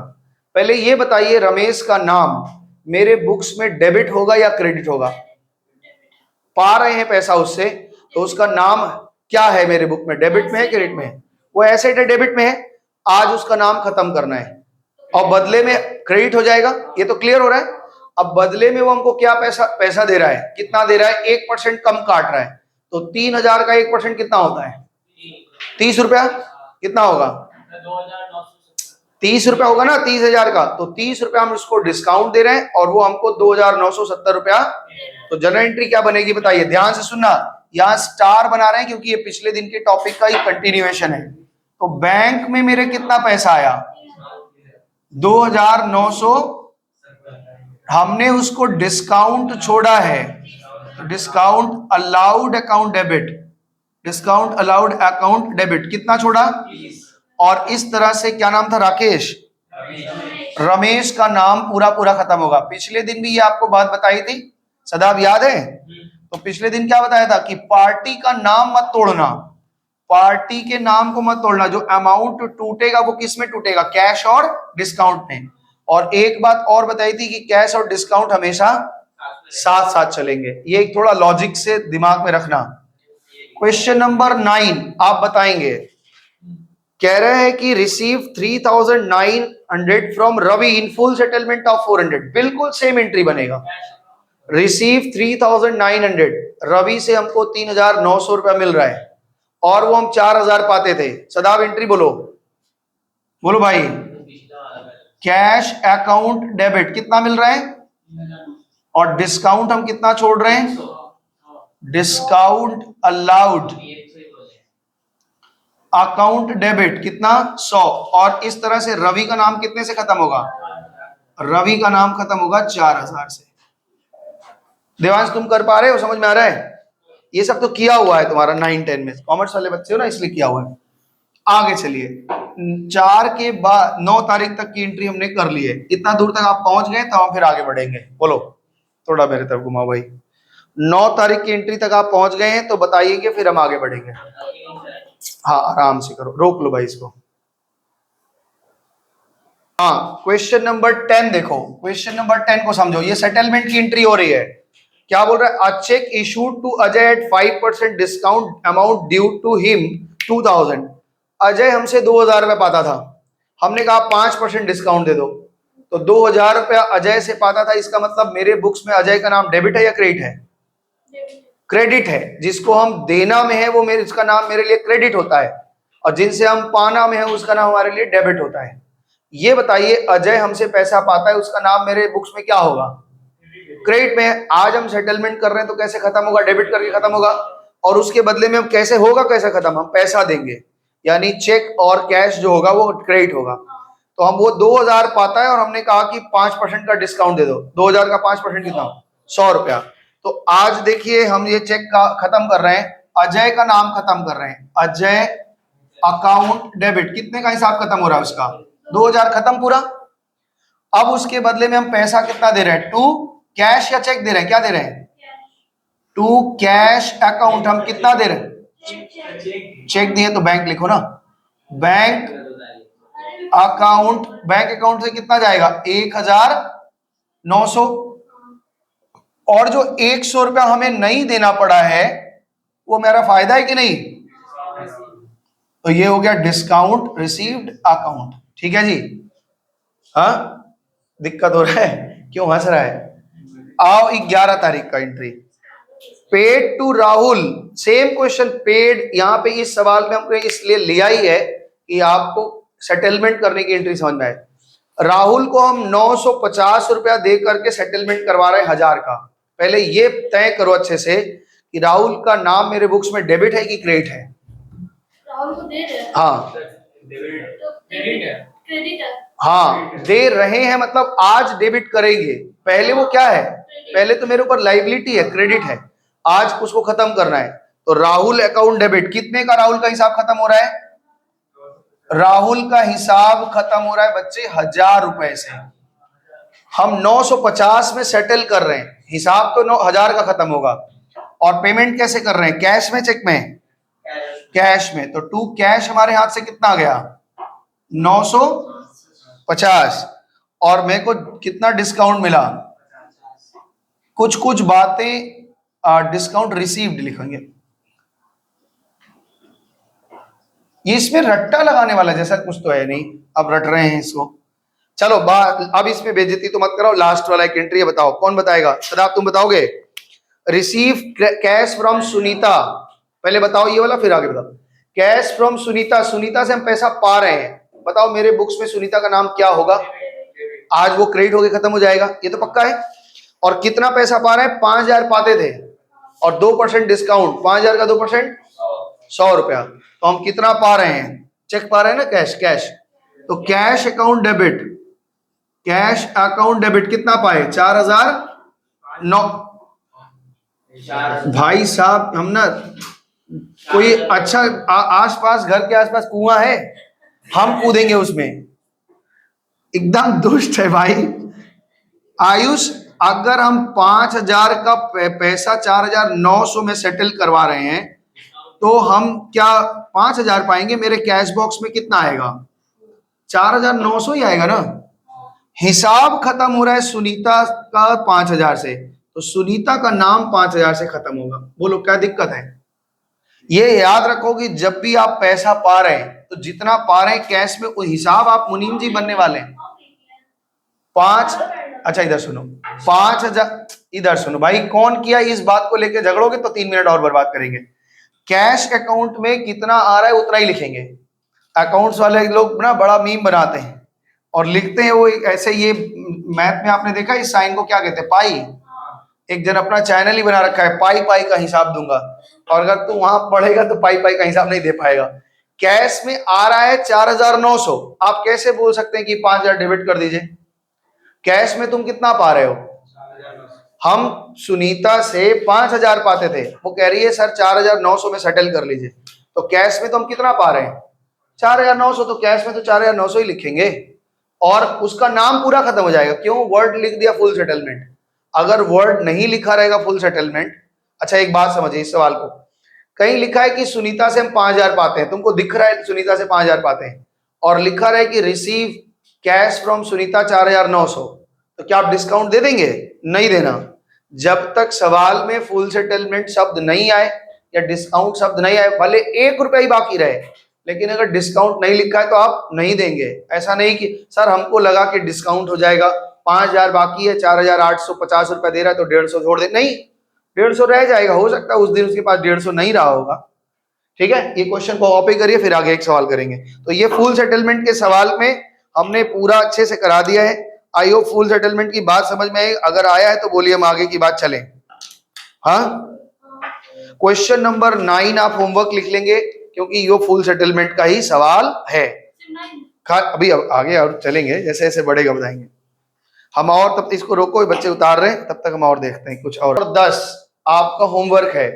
पहले ये बताइए रमेश का नाम मेरे बुक्स में डेबिट होगा या क्रेडिट होगा, पा रहे हैं पैसा उससे, तो उसका नाम क्या है मेरे बुक में, डेबिट में है क्रेडिट में है, वो एसेट है डेबिट में है, आज उसका नाम खत्म करना है, और बदले में क्रेडिट हो जाएगा, ये तो क्लियर हो रहा है। अब बदले में वो हमको क्या पैसा दे रहा है, कितना दे रहा है, 1% कम काट रहा है, तो 3,000 का 1% कितना होता है, 30 रुपया, कितना होगा 30 रुपया होगा ना, 30,000 का, तो 30 रुपया हम उसको डिस्काउंट दे रहे हैं, और वो हमको 2,970 रुपया, तो जनरल एंट्री क्या बनेगी बताइए, ध्यान से सुनना, यहाँ स्टार बना रहे हैं क्योंकि ये पिछले दिन के टॉपिक का ही कंटिन्यूएशन है। तो बैंक में मेरे कितना पैसा आया, 2,900, हमने उसको डिस्काउंट छोड़ा है, discount allowed account debit, discount allowed account debit कितना छोड़ा, और इस तरह से क्या नाम था, राकेश, रमेश का नाम पूरा पूरा खत्म होगा। पिछले दिन भी ये आपको बात बताई थी, सदाब याद है, तो पिछले दिन क्या बताया था कि पार्टी का नाम मत तोड़ना, पार्टी के नाम को मत तोड़ना, जो अमाउंट टूटेगा वो किस में टूटेगा, कैश और डिस्काउंट में। और एक बात और बताई थी कि कैश और डिस्काउंट हमेशा साथ साथ चलेंगे, ये एक थोड़ा लॉजिक से दिमाग में रखना। क्वेश्चन नंबर 9 आप बताएंगे, कह रहे हैं कि receive 3,900 from Ravi in full settlement of 400, बिल्कुल सेम एंट्री बनेगा, रिसीव 3,900, रवि से हमको 3,900 रुपया मिल रहा है, और वो हम 4,000 पाते थे, सदाब एंट्री बोलो, बोलो भाई, कैश अकाउंट डेबिट कितना मिल रहा है, और डिस्काउंट हम कितना छोड़ रहे हैं, डिस्काउंट अलाउड अकाउंट डेबिट कितना 100, और इस तरह से रवि का नाम कितने से खत्म होगा, रवि का नाम खत्म होगा 4,000 से। देवांश तुम कर पा रहे हो, समझ में आ रहा है, ये सब तो किया हुआ है तुम्हारा 9-10 में, कॉमर्स वाले बच्चे हो ना इसलिए किया हुआ है। आगे चलिए, 4 के बाद 9 तारीख तक की एंट्री हमने कर ली है, इतना दूर तक आप पहुंच गए तो हम फिर आगे बढ़ेंगे, बोलो थोड़ा मेरे तरफ घुमाओ भाई। 9 तारीख की एंट्री तक आप पहुंच गए हैं तो बताइएगा, फिर हम आगे बढ़ेंगे। हाँ आराम से करो, रोक लो भाई इसको। हाँ क्वेश्चन नंबर 10 देखो, क्वेश्चन नंबर 10 को समझो। ये सेटलमेंट की एंट्री हो रही है। क्या बोल रहा है? A cheque issued to Ajay at 5% discount amount due to him 2000। Ajay हमसे 2000 रुपये पाता था, हमने कहा 5% डिस्काउंट दे दो, तो 2000 रुपया अजय से पाता था। इसका मतलब मेरे बुक्स में अजय का नाम डेबिट है या क्रेडिट है? क्रेडिट है। जिसको हम देना में है वो मेरे, इसका नाम मेरे लिए क्रेडिट होता है, और जिनसे हम पाना में है उसका नाम हमारे लिए डेबिट होता है। ये बताइए, अजय हमसे पैसा पाता है, उसका नाम मेरे बुक्स में क्या होगा? क्रेडिट में है। आज हम सेटलमेंट कर रहे हैं तो कैसे खत्म होगा? डेबिट करके खत्म होगा। और उसके बदले में हम कैसे होगा, कैसे खत्म? हम पैसा देंगे, यानी चेक और कैश जो होगा वो क्रेडिट होगा। तो हम वो 2000 पाता है और हमने कहा कि 5% का डिस्काउंट दे दो। 2000 का 5% कितना? 100 रुपया। तो आज देखिए हम ये चेक का खत्म कर रहे हैं, अजय का नाम खत्म कर रहे हैं। अजय अकाउंट डेबिट, कितने का हिसाब खत्म हो रहा है उसका? 2000 खत्म पूरा। अब उसके बदले में हम पैसा कितना दे रहे हैं? टू कैश या चेक दे रहे हैं? क्या दे रहे हैं? To cash account. हम कितना दे रहे हैं? चेक दिए तो बैंक लिखो ना, बैंक अकाउंट। बैंक अकाउंट से कितना जाएगा? 1900। और जो 100 रुपया हमें नहीं देना पड़ा है वो मेरा फायदा है कि नहीं? तो ये हो गया डिस्काउंट रिसीव्ड अकाउंट। ठीक है जी। हाँ दिक्कत हो रहा है? क्यों हंस रहा है? आओ 11 तारीख का entry, paid to Rahul. Same question, paid. यहां पे इस सवाल में हमने इसलिए लिया ही है कि आपको सेटलमेंट करने की एंट्री समझ में आए। राहुल को हम 950 रुपया दे करके सेटलमेंट करवा रहे हैं 1000 का। पहले ये तय करो अच्छे से कि राहुल का नाम मेरे बुक्स में डेबिट है कि क्रेडिट है? राहुल को दे रहे हैं। हाँ क्रेडिट है। हाँ दे रहे हैं, मतलब आज डेबिट करेंगे। पहले वो क्या है? पहले तो मेरे ऊपर लाइबिलिटी है, क्रेडिट है, आज उसको खत्म करना है। तो राहुल अकाउंट डेबिट, कितने का राहुल का हिसाब खत्म हो रहा है? राहुल का हिसाब खत्म हो रहा है बच्चे 1000 रुपए से। हम 950 में सेटल कर रहे हैं, हिसाब तो 9000 का खत्म होगा। और पेमेंट कैसे कर रहे हैं? कैश में, चेक में? कैश में। तो टू कैश हमारे हाथ से कितना आ गया? 950। और मेरे को कितना डिस्काउंट मिला? कुछ कुछ बातें डिस्काउंट रिसीव्ड लिखेंगे। ये इसमें रट्टा लगाने वाला जैसा कुछ तो है नहीं, अब रट रहे हैं इसको। चलो अब इसमें बेइज्जती तो मत कराओ। लास्ट वाला एक एंट्री है, बताओ कौन बताएगा? सदा तुम बताओगे। Receive cash from Sunita. पहले बताओ ये वाला, फिर आगे बताओ। कैश फ्रॉम सुनीता, सुनीता से हम पैसा पा रहे हैं। बताओ मेरे बुक्स में सुनीता का नाम क्या होगा? आज वो क्रेडिट होके खत्म हो जाएगा, ये तो पक्का है। और कितना पैसा पा रहे हैं? 5000 पाते थे और 2% डिस्काउंट। 5000 का 2% 100 रुपया। तो हम कितना पा रहे हैं? चेक पा रहे हैं ना, कैश। कैश तो cash account debit, cash account debit कितना पाए? 4009। भाई साहब हम ना, कोई अच्छा आसपास, घर के आसपास कुआं है, हम कूदेंगे उसमें। एकदम दुष्ट है भाई आयुष। अगर हम 5000 का पैसा 4900 में सेटल करवा रहे हैं तो हम क्या 5000 पाएंगे? मेरे कैश बॉक्स में कितना आएगा? 4900 ही आएगा ना। हिसाब खत्म हो रहा है सुनीता का 5000 से, तो सुनीता का नाम 5000 से खत्म होगा। बोलो क्या दिक्कत है? ये याद रखो कि जब भी आप पैसा पा रहे हैं तो जितना पा रहे हैं कैश में, वो हिसाब आप मुनीम जी बनने वाले हैं। 5, अच्छा इधर सुनो, 5000, इधर सुनो भाई। कौन किया इस बात को लेकर झगड़ोगे तो 3 मिनट और बर्बाद करेंगे। कैश अकाउंट में कितना आ रहा है उतना ही लिखेंगे। अकाउंट्स वाले लोग ना बड़ा मीम बनाते हैं और लिखते हैं वो ऐसे। ये मैथ में आपने देखा इस साइन को क्या कहते हैं? पाई। एक जन अपना चैनल ही बना रखा है, पाई पाई का हिसाब दूंगा, और अगर तू वहां पढ़ेगा तो पाई पाई का हिसाब नहीं दे पाएगा। कैश में आ रहा है 4900, आप कैसे बोल सकते हैं कि 5000 डेबिट कर दीजिए? कैश में तुम कितना पा रहे हो? हम सुनीता से 5000 पाते थे, वो कह रही है सर 4900 में सेटल कर लीजिए। तो कैश में तो हम कितना पा रहे हैं? 4900। तो कैश में तो 4900 ही लिखेंगे और उसका नाम पूरा खत्म हो जाएगा। क्यों? वर्ड लिख दिया फुल सेटलमेंट। अगर वर्ड नहीं लिखा रहेगा फुल सेटलमेंट, अच्छा एक बात समझिए इस सवाल को, कहीं लिखा है कि सुनीता से हम 5,000 पाते हैं, तुमको दिख रहा है सुनीता से 5,000 पाते हैं, और लिखा रहा है कि रिसीव कैश फ्रॉम सुनीता 4,900, तो क्या आप डिस्काउंट दे देंगे? नहीं देना। जब तक सवाल में फुल सेटलमेंट शब्द नहीं आए या डिस्काउंट शब्द नहीं आए, भले 1 रुपया ही बाकी रहे, लेकिन अगर डिस्काउंट नहीं लिखा है तो आप नहीं देंगे। ऐसा नहीं कि सर हमको लगा कि डिस्काउंट हो जाएगा, 5,000 बाकी है, 4,850 रुपया दे रहा है तो 150 छोड़ दे, नहीं, 150 रह जाएगा। हो सकता है उस दिन उसके पास 150 नहीं रहा होगा। ठीक है, ये क्वेश्चन को कॉपी करिए, फिर आगे एक सवाल करेंगे। तो ये फुल सेटलमेंट के सवाल में हमने पूरा अच्छे से करा दिया है। आई होप फुल सेटलमेंट की बात समझ में आई। अगर आया है तो बोलिए, हम आगे की बात चलें। हाँ, क्वेश्चन नंबर 9 आप होमवर्क लिख लेंगे, क्योंकि ये फुल सेटलमेंट का ही सवाल है। अभी आगे और चलेंगे, जैसे जैसे बढ़ेगा बताएंगे हम। और तब इसको रोको, बच्चे उतार रहे हैं, तब तक हम और देखते हैं कुछ और। 10 आपका होमवर्क है।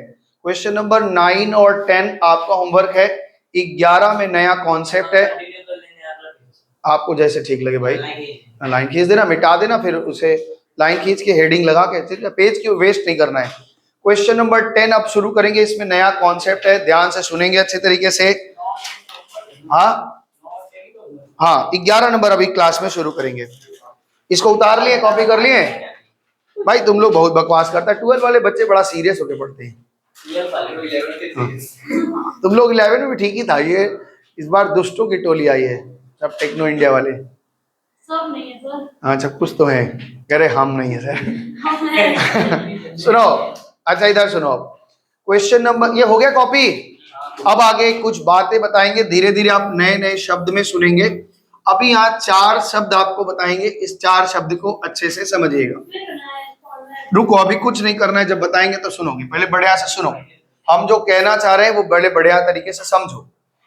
क्वेश्चन नंबर 9 और 10 आपका होमवर्क है। 11 में नया कॉन्सेप्ट है, आपको जैसे ठीक लगे भाई। लाइन खींच देना, मिटा देना, फिर उसे लाइन खींच के हेडिंग लगा के, पेज क्यों वेस्ट नहीं करना है। क्वेश्चन नंबर 10 अब शुरू करेंगे। इसमें नया कॉन्सेप्ट है, ध्यान से सुनेंगे अच्छे तरीके से। हाँ हाँ, 11 नंबर अभी क्लास में शुरू करेंगे। इसको उतार लिए, कॉपी कर लिए भाई। तुम लोग बहुत बकवास करता है, 12 वाले बच्चे बड़ा सीरियस होके पढ़ते हैं। तुम लोग 11 में भी ठीक ही था। ये इस बार दुष्टों की टोली आई है, सब टेक्नो इंडिया वाले। सब नहीं है सर। हाँ, अच्छा कुछ तो है, कह रहे हम नहीं है सर। सुनो, अच्छा इधर सुनो। क्वेश्चन नंबर, ये हो गया कॉपी। अब आगे कुछ बातें बताएंगे, धीरे धीरे आप नए नए शब्द में सुनेंगे। अभी यहाँ 4 शब्द आपको बताएंगे, इस 4 शब्द को अच्छे से समझिएगा। रुको, अभी कुछ नहीं करना है, जब बताएंगे तो सुनोगे। पहले बढ़िया से सुनो, हम जो कहना चाह रहे हैं वो बड़े बढ़िया तरीके से समझो,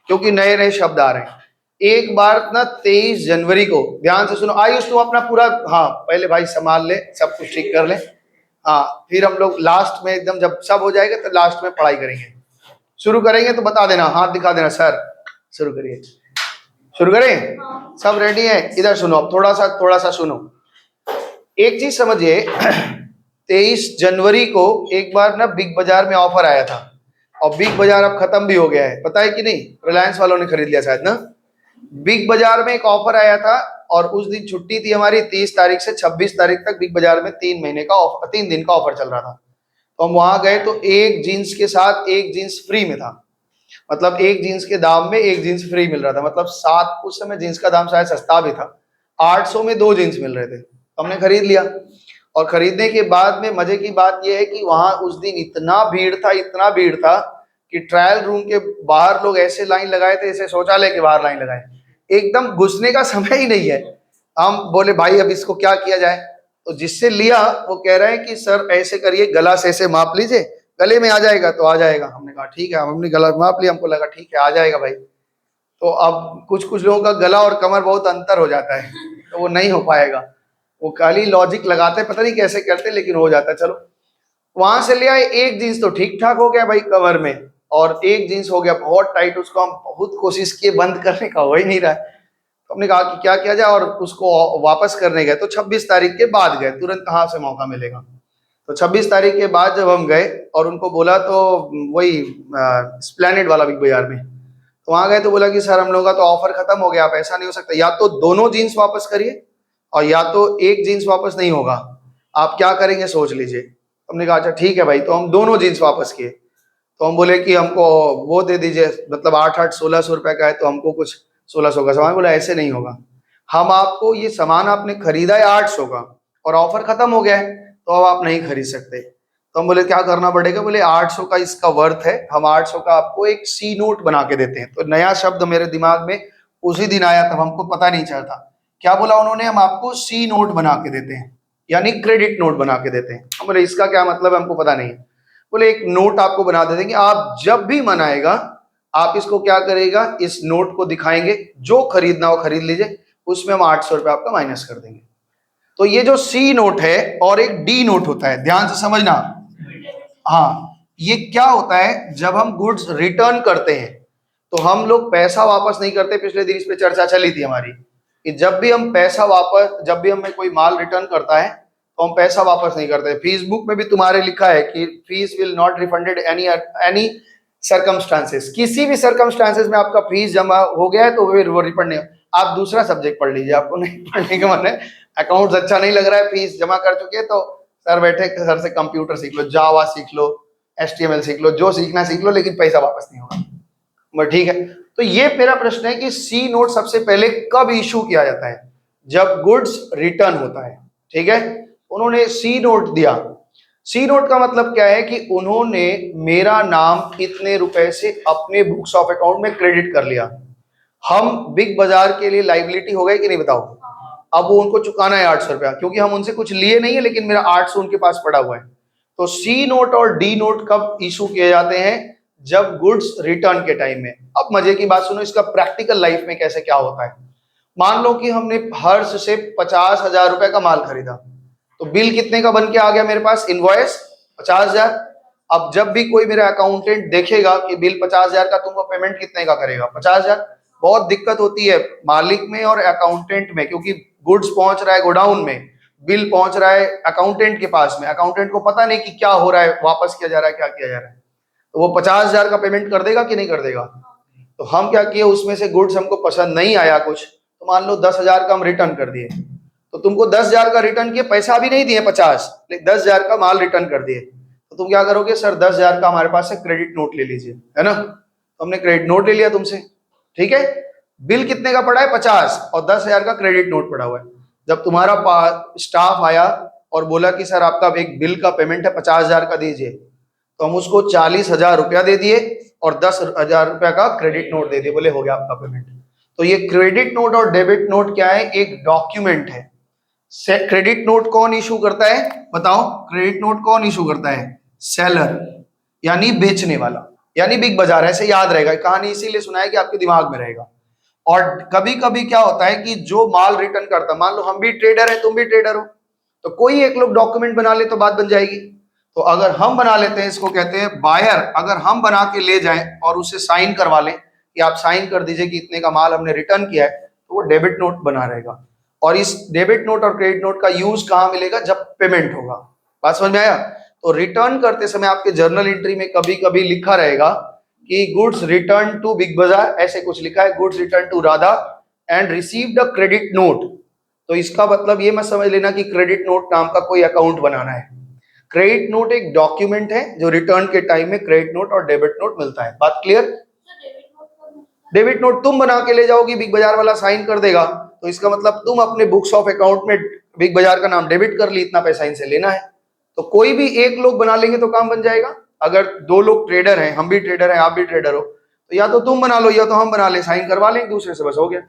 क्योंकि नए नए शब्द आ रहे हैं। एक बार ना 23 जनवरी को, ध्यान से सुनो। आयुष तुम अपना पूरा, हाँ पहले भाई संभाल ले, सब कुछ ठीक कर ले। हाँ, फिर हम लोग लास्ट में एकदम जब सब हो जाएगा तो लास्ट में पढ़ाई करेंगे। शुरू करेंगे तो बता देना, हाथ दिखा देना सर। शुरू करिए, शुरू करें। सब रेडी है? इधर सुनो, अब थोड़ा सा सुनो। एक चीज समझिए, 23 जनवरी को एक बार ना बिग बाजार में ऑफर आया था, और बिग बाजार अब खत्म भी हो गया है, पता है कि नहीं? रिलायंस वालों ने खरीद लिया शायद ना। बिग बाजार में एक ऑफर आया था, और उस दिन छुट्टी थी हमारी। 30 तारीख से 26 तारीख तक बिग बाजार में 3 दिन का ऑफर चल रहा था। तो हम वहां गए तो एक जीन्स के साथ एक जीन्स फ्री में था। मतलब एक जीन्स के दाम में एक जीन्स फ्री मिल रहा था। मतलब 7, उस समय जीन्स का दाम शायद सस्ता भी था, 800 में 2 जीन्स मिल रहे थे। हमने खरीद लिया, और खरीदने के बाद में मजे की बात यह है कि वहां उस दिन इतना भीड़ था कि ट्रायल रूम के बाहर लोग ऐसे लाइन लगाए थे, जैसे शौचालय के बाहर लाइन लगाए। एकदम घुसने का समय ही नहीं है। हम बोले भाई अब इसको क्या किया जाए, तो जिससे लिया वो कह रहे हैं कि सर ऐसे करिए, गला से ऐसे माप लीजिए, गले में आ जाएगा तो आ जाएगा। हमने कहा ठीक है, हमने गला माप लिया, हमको लगा ठीक है आ जाएगा भाई। तो अब कुछ लोगों का गला और कमर बहुत अंतर हो जाता है, तो वो नहीं हो पाएगा। वो खाली लॉजिक लगाते, पता नहीं कैसे करते, लेकिन हो जाता है। चलो वहां से ले आए। एक जीन्स तो ठीक ठाक हो गया भाई कमर में, और एक जीन्स हो गया बहुत टाइट। उसको हम बहुत कोशिश किए बंद करने का, हो ही नहीं रहा है। तो हमने कहा कि क्या किया जाए, और उसको वापस करने गए। तो 26 तारीख के बाद गए, तुरंत कहाँ से मौका मिलेगा। तो 26 तारीख के बाद जब हम गए और उनको बोला, तो वही स्प्लैनेड वाला बिग बाजार में, तो वहां गए तो बोला कि सर हम लोगों का तो ऑफर खत्म हो गया, आप ऐसा नहीं हो सकता, या तो दोनों जीन्स वापस करिए और या तो एक जीन्स वापस नहीं होगा, आप क्या करेंगे सोच लीजिए। हमने कहा अच्छा ठीक है भाई। तो हम दोनों जीन्स वापस किए। तो हम बोले कि हमको वो दे दीजिए, मतलब 1600 रुपए का है, तो हमको कुछ 1600 का सामान। बोला ऐसे नहीं होगा, हम आपको ये सामान आपने खरीदा है 800 का, और ऑफर खत्म हो गया है, तो अब आप नहीं खरीद सकते। तो हम बोले क्या करना पड़ेगा? बोले 800 का इसका वर्थ है, हम 800 का आपको एक सी नोट बना के देते हैं। तो नया शब्द मेरे दिमाग में उसी दिन आया, तब हमको पता नहीं चलता। क्या बोला उन्होंने? हम आपको सी नोट बना के देते हैं, यानी क्रेडिट नोट बना के देते हैं। हम बोले इसका क्या मतलब है, हमको पता नहीं है। बोले एक नोट आपको बना दे देंगे, आप जब भी मन आएगा आप इसको क्या करेगा, इस नोट को दिखाएंगे, जो खरीदना हो खरीद लीजिए, उसमें हम 800 रुपये आपका माइनस कर देंगे। तो ये जो सी नोट है और एक डी नोट होता है, ध्यान से समझना। हाँ, ये क्या होता है, जब हम गुड्स रिटर्न करते हैं तो हम लोग पैसा वापस नहीं करते। पिछले दिन इस पे चर्चा चली थी हमारी कि जब भी हम पैसा वापस, जब भी हमें कोई माल रिटर्न करता है तो हम पैसा वापस नहीं करते। फेसबुक में भी तुम्हारे लिखा है कि fees will not refunded any circumstances, किसी भी सर्कमस्टांसेस में आपका फीस जमा हो गया है तो फिर वो रिफंड नहीं। आप दूसरा सब्जेक्ट पढ़ लीजिए, आपको नहीं पढ़ने का मन है, अकाउंट्स अच्छा नहीं लग रहा है, फीस जमा कर चुके हैं, तो सर बैठे सर से कंप्यूटर सीख लो, जावा सीख लो, HTML सीख लो, जो सीखना सीख लो, लेकिन पैसा वापस नहीं होगा। बट ठीक है, तो ये मेरा प्रश्न है कि सी नोट सबसे पहले कब इशू किया जाता है? जब गुड्स रिटर्न होता है। ठीक है, उन्होंने सी नोट दिया। सी नोट का मतलब क्या है कि उन्होंने मेरा नाम इतने रुपए से अपने बुक्स ऑफ अकाउंट में क्रेडिट कर लिया। हम बिग बाजार के लिए लाइबिलिटी हो गए कि नहीं बताओ? अब वो उनको चुकाना है 800 रुपया, क्योंकि हम उनसे कुछ लिए नहीं है, लेकिन मेरा 800 उनके पास पड़ा हुआ है। तो सी नोट और डी नोट कब इशू किए जाते हैं? जब गुड्स रिटर्न के टाइम में। अब मजे की बात सुनो, इसका प्रैक्टिकल लाइफ में कैसे क्या होता है। मान लो कि हमने हर्ष से 50,000 रुपए का माल खरीदा, तो बिल कितने का बन के आ गया मेरे पास? इनवॉइस 50,000। अब जब भी कोई मेरा अकाउंटेंट देखेगा कि बिल 50,000 का, तुमको पेमेंट कितने का करेगा? 50,000। बहुत दिक्कत होती है मालिक में और अकाउंटेंट में, क्योंकि गुड्स पहुंच रहा है गोडाउन में, बिल पहुंच रहा है अकाउंटेंट के पास में, अकाउंटेंट को पता नहीं कि क्या हो रहा है, वापस किया जा रहा है, क्या किया जा रहा है। तो वो 50,000 का पेमेंट कर देगा कि नहीं कर देगा? तो हम क्या किए, उसमें से गुड्स हमको पसंद नहीं आया कुछ, तो मान लो 10,000 का हम रिटर्न कर दिए। तो तुमको 10,000 का रिटर्न किए, पैसा भी नहीं दिए 50, लेकिन 10,000 का माल रिटर्न कर दिए। तो तुम क्या करोगे? सर 10,000 का हमारे पास से क्रेडिट नोट ले लीजिए, है ना? तो हमने क्रेडिट नोट ले लिया तुमसे, ठीक है। बिल कितने का पड़ा है? 50, और 10,000 का क्रेडिट नोट पड़ा हुआ है। जब तुम्हारा स्टाफ आया और बोला कि सर आपका एक बिल का पेमेंट है 50,000 का दीजिए, तो हम उसको 40,000 रुपया दे दिए और 10,000 रुपया का क्रेडिट नोट दे दिए, बोले हो गया आपका पेमेंट। तो ये क्रेडिट नोट और डेबिट नोट क्या है? एक डॉक्यूमेंट है। क्रेडिट नोट कौन इशू करता है बताओ? क्रेडिट नोट कौन इशू करता है? सेलर, यानी बेचने वाला, यानी बिग बाजार। ऐसे याद रहेगा, कहानी इसीलिए सुनाया कि आपके दिमाग में रहेगा। और कभी कभी क्या होता है कि जो माल रिटर्न करता, मान लो हम भी ट्रेडर है, तुम भी ट्रेडर हो, तो कोई एक लोग डॉक्यूमेंट बना ले तो बात बन जाएगी। तो अगर हम बना लेते हैं, इसको कहते हैं बायर, अगर हम बना के ले जाएं और उसे साइन करवा लें कि आप साइन कर दीजिए कि इतने का माल हमने रिटर्न किया है, तो वो डेबिट नोट बना रहेगा। और इस डेबिट नोट और क्रेडिट नोट का यूज कहाँ मिलेगा? जब पेमेंट होगा। बात समझ में आया? तो रिटर्न करते समय आपके जर्नल एंट्री में कभी कभी लिखा रहेगा कि गुड्स रिटर्न टू बिग बाजार, ऐसे कुछ लिखा है, goods return to Radha and received a credit note. तो इसका मतलब ये मत समझ लेना कि क्रेडिट नोट नाम का कोई अकाउंट बनाना है। क्रेडिट नोट एक डॉक्यूमेंट है जो रिटर्न के टाइम में क्रेडिट नोट और डेबिट नोट मिलता है। बात क्लियर? डेबिट नोट तुम बना के ले जाओगी, बिग बाजार वाला साइन कर देगा, तो इसका मतलब तुम अपने बुक्स ऑफ अकाउंट में बिग बाजार का नाम डेबिट कर ली, इतना पैसा इनसे लेना है। तो कोई भी एक लोग बना लेंगे तो काम बन जाएगा। अगर दो लोग ट्रेडर हैं, हम भी ट्रेडर हैं, आप भी ट्रेडर हो, तो या तो तुम बना लो या तो हम बना ले, साइन करवा लें एक दूसरे से, बस हो गया।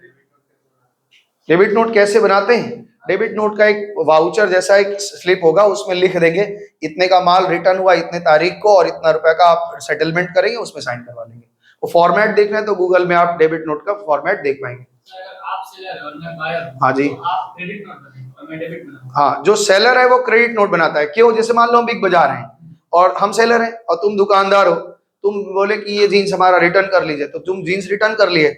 डेबिट नोट कैसे बनाते हैं? डेबिट नोट का एक वाउचर जैसा एक स्लिप होगा, उसमें लिख देंगे इतने का माल रिटर्न हुआ इतने तारीख को और इतना रुपए का आप सेटलमेंट करेंगे, उसमें साइन करवा लेंगे। वो फॉर्मेट देखना है तो गूगल में आप डेबिट नोट का फॉर्मेट देख पाएंगे। आप सेलर और मैं बायर हूं, हाँ जी, तो आप क्रेडिट नोट बनाएं और मैं डेबिट बनाऊंगा। हाँ, जो सेलर है वो क्रेडिट नोट बनाता है। क्यों? जैसे मान लो हम बिग बाजार हैं और हम सेलर हैं और तुम दुकानदार हो, तुम बोले कि ये जीन्स हमारा रिटर्न कर लीजिए, तो तुम जीन्स रिटर्न कर लिए।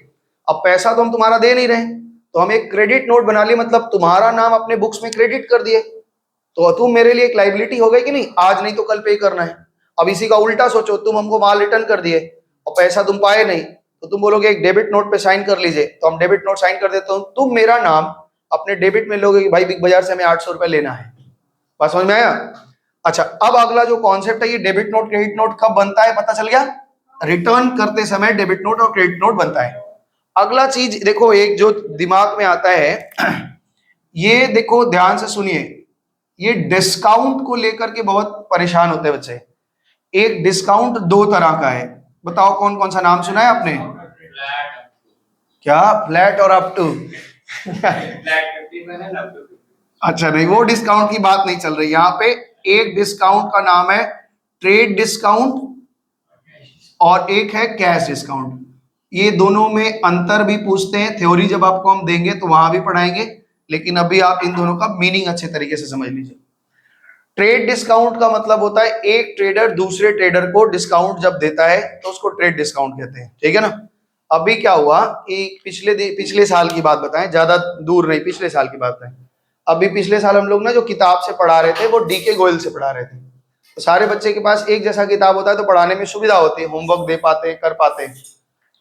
अब पैसा तो हम तुम्हारा दे नहीं रहे, तो हम एक क्रेडिट नोट बना लिए, मतलब तुम्हारा नाम अपने बुक्स में क्रेडिट कर दिए, तो तुम मेरे लिए एक लाइबिलिटी हो गई कि नहीं? आज नहीं तो कल पे करना है। अब इसी का उल्टा सोचो, तुम हमको माल रिटर्न कर दिए और पैसा तुम पाए नहीं, तो तुम बोलोगे एक डेबिट नोट पे साइन कर लीजिए, तो हम डेबिट नोट साइन कर देते हो, तुम मेरा नाम अपने डेबिट में लोगे कि भाई बिग बाजार से हमें 800 रुपए लेना है। बात समझ में आया? अच्छा, अब अगला जो कॉन्सेप्ट है, ये डेबिट नोट क्रेडिट नोट कब बनता है पता चल गया? रिटर्न करते समय डेबिट नोट और क्रेडिट नोट बनता है। अगला चीज देखो, एक जो दिमाग में आता है, ये देखो ध्यान से सुनिए, ये डिस्काउंट को लेकर के बहुत परेशान होते हैं बच्चे। एक डिस्काउंट दो तरह का है, बताओ कौन कौन सा नाम सुना है आपने? क्या? फ्लैट और अप टू? अच्छा नहीं, वो डिस्काउंट की बात नहीं चल रही यहाँ पे। एक डिस्काउंट का नाम है ट्रेड डिस्काउंट और एक है कैश डिस्काउंट। ये दोनों में अंतर भी पूछते हैं, थ्योरी जब आपको हम देंगे तो वहां भी पढ़ाएंगे, लेकिन अभी आप इन दोनों का मीनिंग अच्छे तरीके से समझ लीजिए। ट्रेड डिस्काउंट का मतलब होता है एक ट्रेडर दूसरे ट्रेडर को डिस्काउंट जब देता है तो उसको ट्रेड डिस्काउंट कहते हैं, ठीक है ना। अभी क्या हुआ कि पिछले साल की बात बताएं, ज्यादा दूर नहीं, पिछले साल की बात है। अभी पिछले साल हम लोग ना जो किताब से पढ़ा रहे थे वो डीके गोयल से पढ़ा रहे थे। तो सारे बच्चे के पास एक जैसा किताब होता है तो पढ़ाने में सुविधा होती है, होमवर्क दे पाते हैं, कर पाते हैं।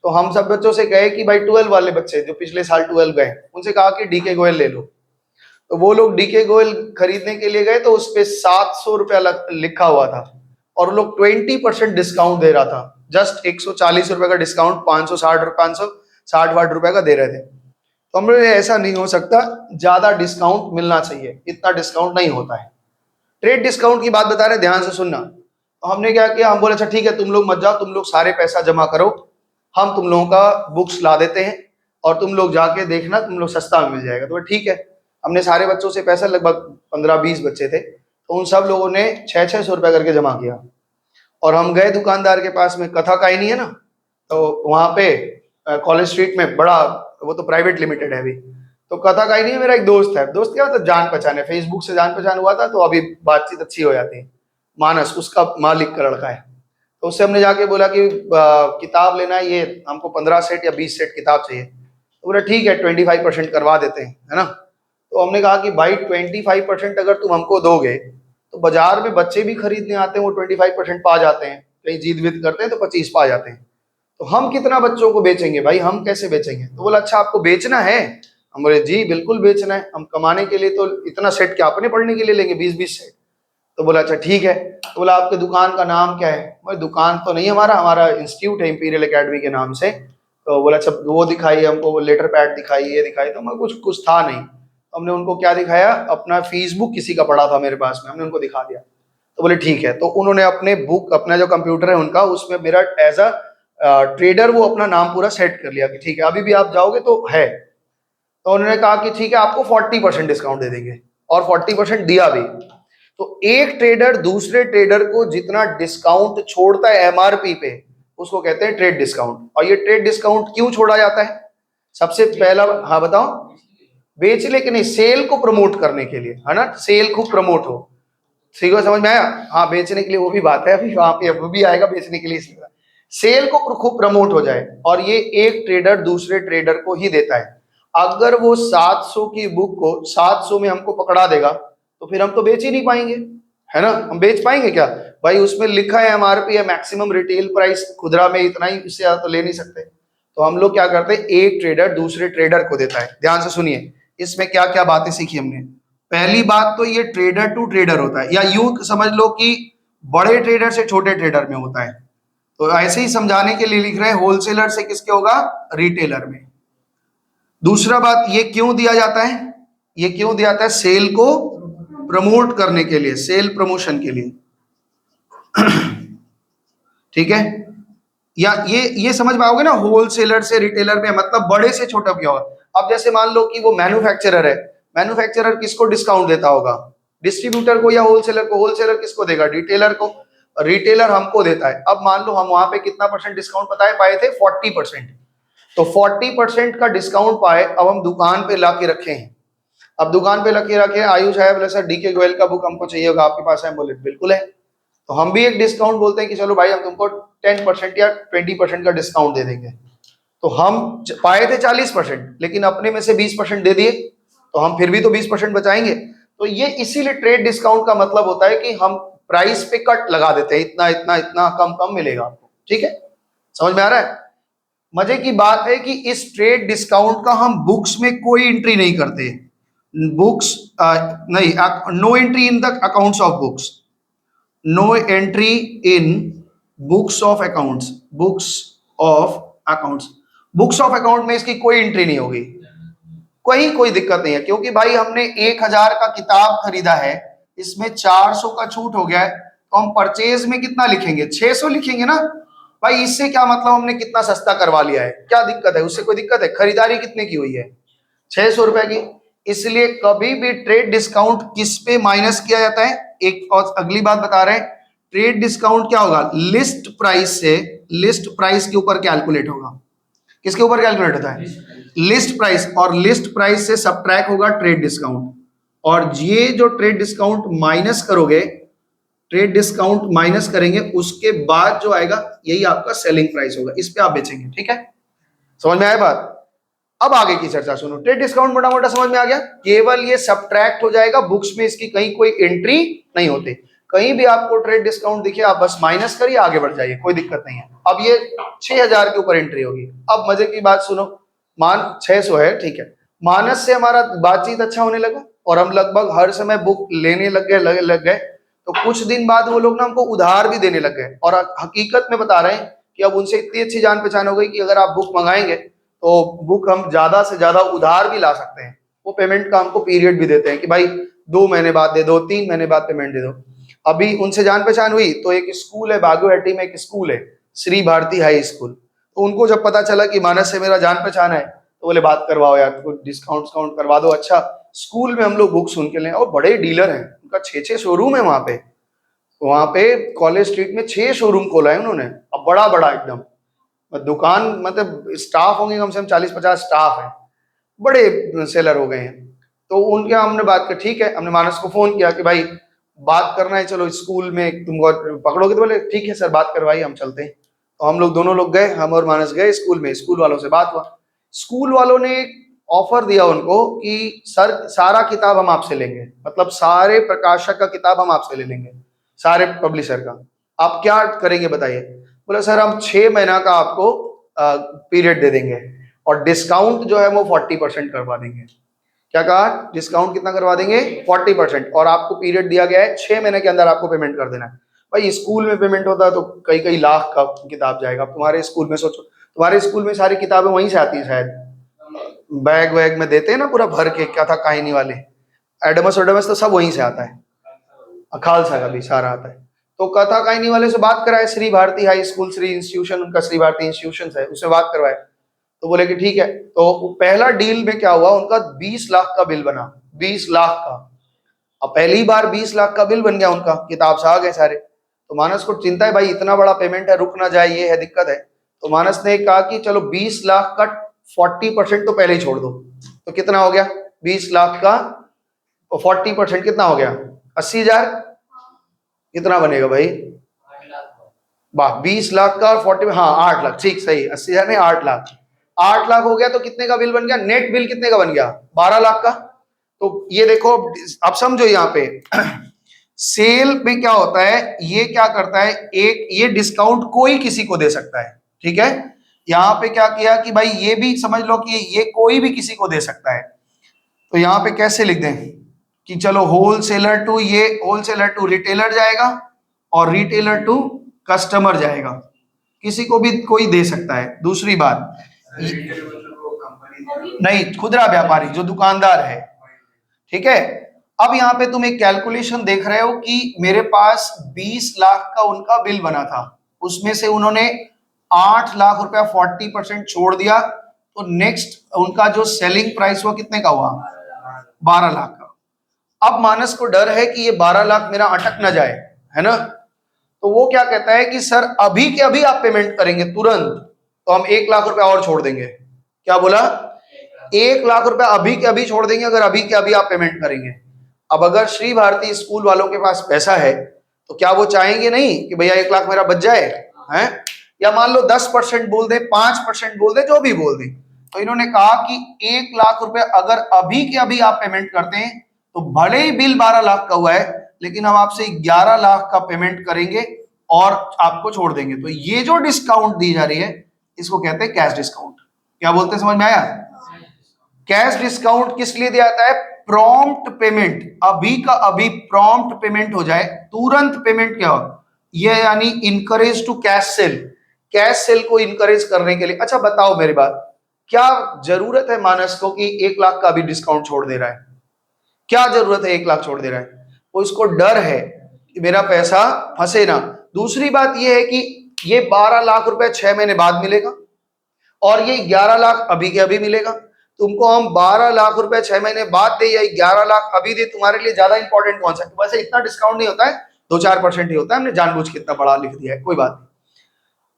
तो हम सब बच्चों से कहे कि भाई 12 वाले बच्चे जो पिछले साल 12 गए, उनसे कहा कि डीके गोयल ले लो। तो वो लोग डीके गोयल खरीदने के लिए गए तो उस पे 700 रुपया लिखा हुआ था और वो लोग 20% डिस्काउंट दे रहा था। जस्ट 140 रुपए का डिस्काउंट 560 रुपए का दे रहे थे। तो हम लोग ऐसा नहीं हो सकता, ज्यादा डिस्काउंट मिलना चाहिए, इतना डिस्काउंट नहीं होता है। ट्रेड डिस्काउंट की बात बता रहे, ध्यान से सुनना। तो हमने क्या किया, हम बोले अच्छा ठीक है तुम लोग मत जाओ, तुम लोग सारे पैसा जमा करो, हम तुम लोगों का बुक्स ला देते हैं और तुम लोग जाके देखना, तुम लोग सस्ता में मिल जाएगा। तो ठीक है, हमने सारे बच्चों से पैसा, लगभग 15-20 बच्चे थे, तो उन सब लोगों ने 600 रुपया करके जमा किया और हम गए दुकानदार के पास में, कथा का ही नहीं है ना, तो वहां पे कॉलेज स्ट्रीट में बड़ा, वो तो प्राइवेट लिमिटेड है अभी, तो कथा का ही नहीं है, मेरा एक दोस्त है, दोस्त क्या मतलब जान पहचान है, फेसबुक से जान पहचान हुआ था, तो अभी बातचीत अच्छी हो जाती है। मानस उसका मालिक का लड़का है, तो उससे हमने जाके बोला कि किताब लेना है, ये हमको 15 सेट या 20 सेट किताब चाहिए। तो बोला ठीक है 25% करवा देते हैं, है ना। तो हमने कहा कि भाई 25% अगर तुम हमको दोगे तो बाजार में बच्चे भी खरीदने आते हैं, वो 25% पा जाते हैं, कहीं जीत वीत करते हैं तो 25 पा जाते हैं, तो हम कितना बच्चों को बेचेंगे भाई, हम कैसे बेचेंगे। तो बोला अच्छा आपको बेचना है, हम बोले जी बिल्कुल बेचना है, हम कमाने के लिए तो इतना सेट क्या अपने पढ़ने के लिए लेंगे 20-20 सेट। तो बोला अच्छा ठीक है। तो बोला आपके दुकान का नाम क्या है, भाई दुकान तो नहीं हमारा इंस्टीट्यूट है इंपीरियल एकेडमी के नाम से। तो बोला अच्छा वो दिखाई हमको, वो लेटर पैड दिखाई, ये दिखाई, तो मैं कुछ था नहीं, तो हमने उनको क्या दिखाया, अपना फेसबुक किसी का पड़ा था मेरे पास में, हमने उनको दिखा दिया। तो बोले ठीक है, तो उन्होंने अपने बुक, अपना जो कंप्यूटर है उनका, उसमें मेरा एज अ ट्रेडर वो अपना नाम पूरा सेट कर लिया कि ठीक है अभी भी आप जाओगे तो है। तो उन्होंने कहा कि ठीक है आपको 40% डिस्काउंट दे देंगे, और 40% दिया भी। तो एक ट्रेडर दूसरे ट्रेडर को जितना डिस्काउंट छोड़ता है एमआरपी पे, उसको कहते हैं ट्रेड डिस्काउंट। और ये ट्रेड डिस्काउंट क्यों छोड़ा जाता है, सबसे पहला, हाँ बताओ, बेचने के नहीं, सेल को प्रमोट करने के लिए, है ना, सेल खूब प्रमोट हो। ठीक है, समझ में आया। हाँ बेचने के लिए वो भी बात है, अभी वहां पे वो भी आएगा बेचने के लिए, इसलिए सेल को खूब प्रमोट हो जाए। और ये एक ट्रेडर दूसरे ट्रेडर को ही देता है। अगर वो 700 की बुक को 700 में हमको पकड़ा देगा तो फिर हम तो बेच ही नहीं पाएंगे, है ना, हम बेच पाएंगे क्या भाई, उसमें लिखा है एमआरपी है, मैक्सिमम रिटेल प्राइस, खुदरा में इतना ही, इससे ज्यादा तो ले नहीं सकते। तो हम लोग क्या करते हैं, एक ट्रेडर दूसरे ट्रेडर को देता है। ध्यान से सुनिए, इसमें क्या क्या बातें सीखी हमने। पहली बात तो ये ट्रेडर टू ट्रेडर होता है, या यूं समझ लो कि बड़े ट्रेडर से छोटे ट्रेडर में होता है। तो ऐसे ही समझाने के लिए लिख रहे हैं, होलसेलर से किसके होगा, रिटेलर में। दूसरा बात, ये क्यों दिया जाता है, ये क्यों दिया जाता है, सेल को प्रमोट करने के लिए, सेल प्रमोशन के लिए। ठीक है, या ये समझ पाओगे ना, होलसेलर से रिटेलर में मतलब बड़े से छोटा क्या होगा। अब जैसे मान लो कि वो मैन्युफैक्चरर है, मैन्युफैक्चरर किसको डिस्काउंट देता होगा, डिस्ट्रीब्यूटर को या होलसेलर को। होलसेलर किसको देगा, रिटेलर को। रिटेलर हमको देता है। अब मान लो हम वहां पे कितना % डिस्काउंट पाए थे, 40%। तो 40% का डिस्काउंट पाए, अब हम दुकान पे ला के रखे हैं। अब दुकान पे लगे रखे, आयुष है, बोले सर डीके गोयल का बुक हमको चाहिए होगा, आपके पास है, बोले बिल्कुल है। तो हम भी एक डिस्काउंट बोलते हैं कि चलो भाई हम तुमको 10% या 20% का डिस्काउंट दे देंगे। तो हम पाए थे 40%, लेकिन अपने में से 20% दे दिए, तो हम फिर भी तो 20% बचाएंगे। तो ये इसीलिए ट्रेड डिस्काउंट का मतलब होता है कि हम प्राइस पे कट लगा देते हैं, इतना इतना इतना कम मिलेगा आपको। ठीक है, समझ में आ रहा है। मजे की बात है कि इस ट्रेड डिस्काउंट का हम बुक्स में कोई एंट्री नहीं करते, बुक्स नहीं, no entry in the accounts of books, no entry in books of accounts, books of accounts, books of account में इसकी कोई एंट्री नहीं होगी। कोई दिक्कत नहीं है, क्योंकि भाई हमने 1000 का किताब खरीदा है, इसमें 400 का छूट हो गया है, तो हम परचेज में कितना लिखेंगे, 600 लिखेंगे ना भाई। इससे क्या मतलब, हमने कितना सस्ता करवा लिया है, क्या दिक्कत है, उससे कोई दिक्कत है। खरीदारी कितने की हुई है, 600 रुपए की। इसलिए कभी भी ट्रेड डिस्काउंट किस पे माइनस किया जाता है। एक और अगली बात बता रहे हैं, ट्रेड डिस्काउंट क्या होगा, लिस्ट प्राइस से, लिस्ट प्राइस के ऊपर कैलकुलेट होगा। किसके ऊपर कैलकुलेट होता है, लिस्ट प्राइस, और लिस्ट प्राइस से सबट्रैक्ट होगा ट्रेड डिस्काउंट। और ये जो ट्रेड डिस्काउंट माइनस करोगे, ट्रेड डिस्काउंट माइनस करेंगे, उसके बाद जो आएगा यही आपका सेलिंग प्राइस होगा, इस पे आप बेचेंगे। ठीक है, समझ में आया बात। अब आगे की चर्चा सुनो। ट्रेड डिस्काउंट मोटा मोटा समझ में आ गया, केवल ये सब्ट्रैक्ट हो जाएगा, बुक्स में इसकी कहीं कोई एंट्री नहीं होती। कहीं भी आपको ट्रेड डिस्काउंट दिखे आप बस माइनस करिए, आगे बढ़ जाइए, कोई दिक्कत नहीं है। अब ये 6000 के ऊपर एंट्री होगी। अब मजे की बात सुनो, मान 600 है, ठीक है, मानस से हमारा बातचीत अच्छा होने लगा और हम लगभग हर समय बुक लेने लग गए। तो कुछ दिन बाद वो लोग ना हमको उधार भी देने लग गए, और हकीकत में बता रहे हैं कि अब उनसे इतनी अच्छी जान पहचान हो गई कि अगर आप बुक मंगाएंगे तो बुक हम ज्यादा से ज्यादा उधार भी ला सकते हैं। वो पेमेंट का हमको पीरियड भी देते हैं कि भाई 2 महीने बाद दे दो, 3 महीने बाद पेमेंट दे दो। अभी उनसे जान पहचान हुई तो एक स्कूल है बागुहट्टी में, एक स्कूल है श्री भारती हाई स्कूल, तो उनको जब पता चला कि मानस से मेरा जान पहचान है तो बोले बात करवाओ यार, कुछ डिस्काउंट करवा दो। अच्छा स्कूल में हम लोग बुक सुन के लें, और बड़े डीलर हैं, उनका 6 शोरूम है वहां पे कॉलेज स्ट्रीट में 6 शोरूम खोला है उन्होंने, अब बड़ा बड़ा एकदम दुकान, मतलब स्टाफ होंगे कम से कम 40-50 स्टाफ है, बड़े सेलर हो गए हैं। तो उनके हमने बात की, ठीक है, हमने मानस को फोन किया कि भाई बात करना है, चलो स्कूल में तुमको पकड़ोगे, तो बोले ठीक है सर बात करवाइए हम चलते हैं। तो हम लोग दोनों लोग गए, हम और मानस गए स्कूल में, स्कूल वालों से बात हुआ। स्कूल वालों ने ऑफर दिया उनको कि सर सारा किताब हम आपसे लेंगे, मतलब सारे प्रकाशक का किताब हम आपसे ले लेंगे, सारे पब्लिशर का। आप क्या करेंगे बताइए? बोला सर हम 6 महीना का आपको पीरियड दे देंगे और डिस्काउंट जो है वो 40% करवा देंगे। क्या कहा? डिस्काउंट कितना करवा देंगे? 40%, और आपको पीरियड दिया गया है 6 महीने के अंदर आपको पेमेंट कर देना है। भाई स्कूल में पेमेंट होता है तो कई कई लाख का किताब जाएगा। तुम्हारे स्कूल में सोचो, तुम्हारे स्कूल में सारी किताबें वहीं से आती है शायद, बैग वैग में देते हैं ना पूरा भर के, क्या था कहानी वाले, एडमस ओडमस तो सब वहीं से आता है, खालसा का भी सारा आता है। तो कथा कहानी वाले से बात कराए, Shri Bharati high school, Shri institution उनका, श्री भारती इंस्टीट्यूशन है, उससे बात करवाए। तो बोले कि ठीक है। तो पहला डील में क्या हुआ, उनका 20 लाख का बिल बना, 20 लाख का। अब पहली बार 20 लाख का बिल बन गया उनका, किताब से आ गए सारे। तो मानस को चिंता है भाई इतना बड़ा पेमेंट है, रुक ना जाए, ये है दिक्कत है। तो मानस ने कहा कि चलो 20 लाख का 40% तो पहले ही छोड़ दो। तो कितना हो गया 20 लाख का 40% कितना हो गया? 80,000। कितना बनेगा भाई? वाह, 20 लाख का और 40, हाँ 8 लाख, ठीक सही, 80,000 नहीं 8 लाख। 8 लाख हो गया तो कितने का बिल बन गया? नेट बिल कितने का बन गया? 12 लाख का। तो ये देखो, अब समझो यहाँ पे सेल में क्या होता है, ये क्या करता है, एक ये डिस्काउंट कोई किसी को दे सकता है, ठीक है। यहाँ पे क्या किया कि भाई ये भी समझ लो कि ये कोई भी किसी को दे सकता है। तो यहाँ पे कैसे लिख दें कि चलो होलसेलर टू, ये होलसेलर टू रिटेलर जाएगा और रिटेलर टू कस्टमर जाएगा, किसी को भी कोई दे सकता है। दूसरी बात, नहीं, खुदरा व्यापारी जो दुकानदार है, ठीक है। अब यहाँ पे तुम एक कैलकुलेशन देख रहे हो कि मेरे पास 20 लाख का उनका बिल बना था, उसमें से उन्होंने 8 लाख रुपया 40% छोड़ दिया, तो नेक्स्ट उनका जो सेलिंग प्राइस हुआ कितने का हुआ? 12 लाख का। अब मानस को डर है कि ये 12 लाख मेरा अटक ना जाए, है ना। तो वो क्या कहता है कि सर अभी के अभी आप पेमेंट करेंगे तुरंत तो हम 1 लाख रुपया और छोड़ देंगे। क्या बोला? 1 लाख रुपया अभी के अभी छोड़ देंगे अगर अभी के अभी आप पेमेंट करेंगे। अब अगर श्री भारती स्कूल वालों के पास पैसा है तो क्या वो चाहेंगे नहीं कि भैया 1 लाख मेरा बच जाए, हैं? या मान लो 10% बोल दे, 5% बोल दे, जो भी बोल दे। तो इन्होंने कहा कि 1 लाख रुपए अगर अभी के अभी आप पेमेंट करते हैं तो भले ही बिल 12 लाख का हुआ है, लेकिन हम आपसे 11 लाख का पेमेंट करेंगे और आपको छोड़ देंगे। तो ये जो डिस्काउंट दी जा रही है इसको कहते हैं कैश डिस्काउंट। क्या बोलते हैं, समझ में आया? कैश डिस्काउंट किस लिए दिया जाता है? प्रॉम्प्ट पेमेंट, अभी का अभी प्रॉम्प्ट पेमेंट हो जाए, तुरंत पेमेंट क्या हो, ये यानी encourage to cash sale, cash sale को इनकरेज करने के लिए। अच्छा बताओ मेरी बात, क्या जरूरत है मानस को कि 1 लाख का भी डिस्काउंट छोड़ दे रहा है? क्या जरूरत है 1 लाख छोड़ दे रहा है? वो इसको डर है कि मेरा पैसा फंसे ना। दूसरी बात ये है कि ये 12 लाख रुपए 6 महीने बाद मिलेगा और ये 11 लाख अभी के अभी मिलेगा। तुमको हम 12 लाख रुपए 6 महीने बाद दे या 11 लाख अभी दे, तुम्हारे लिए ज्यादा इंपॉर्टेंट कौन सा है? वैसे इतना डिस्काउंट नहीं होता है, 2-4% ही होता है, हमने जानबूझ के इतना बड़ा लिख दिया है, कोई बात नहीं।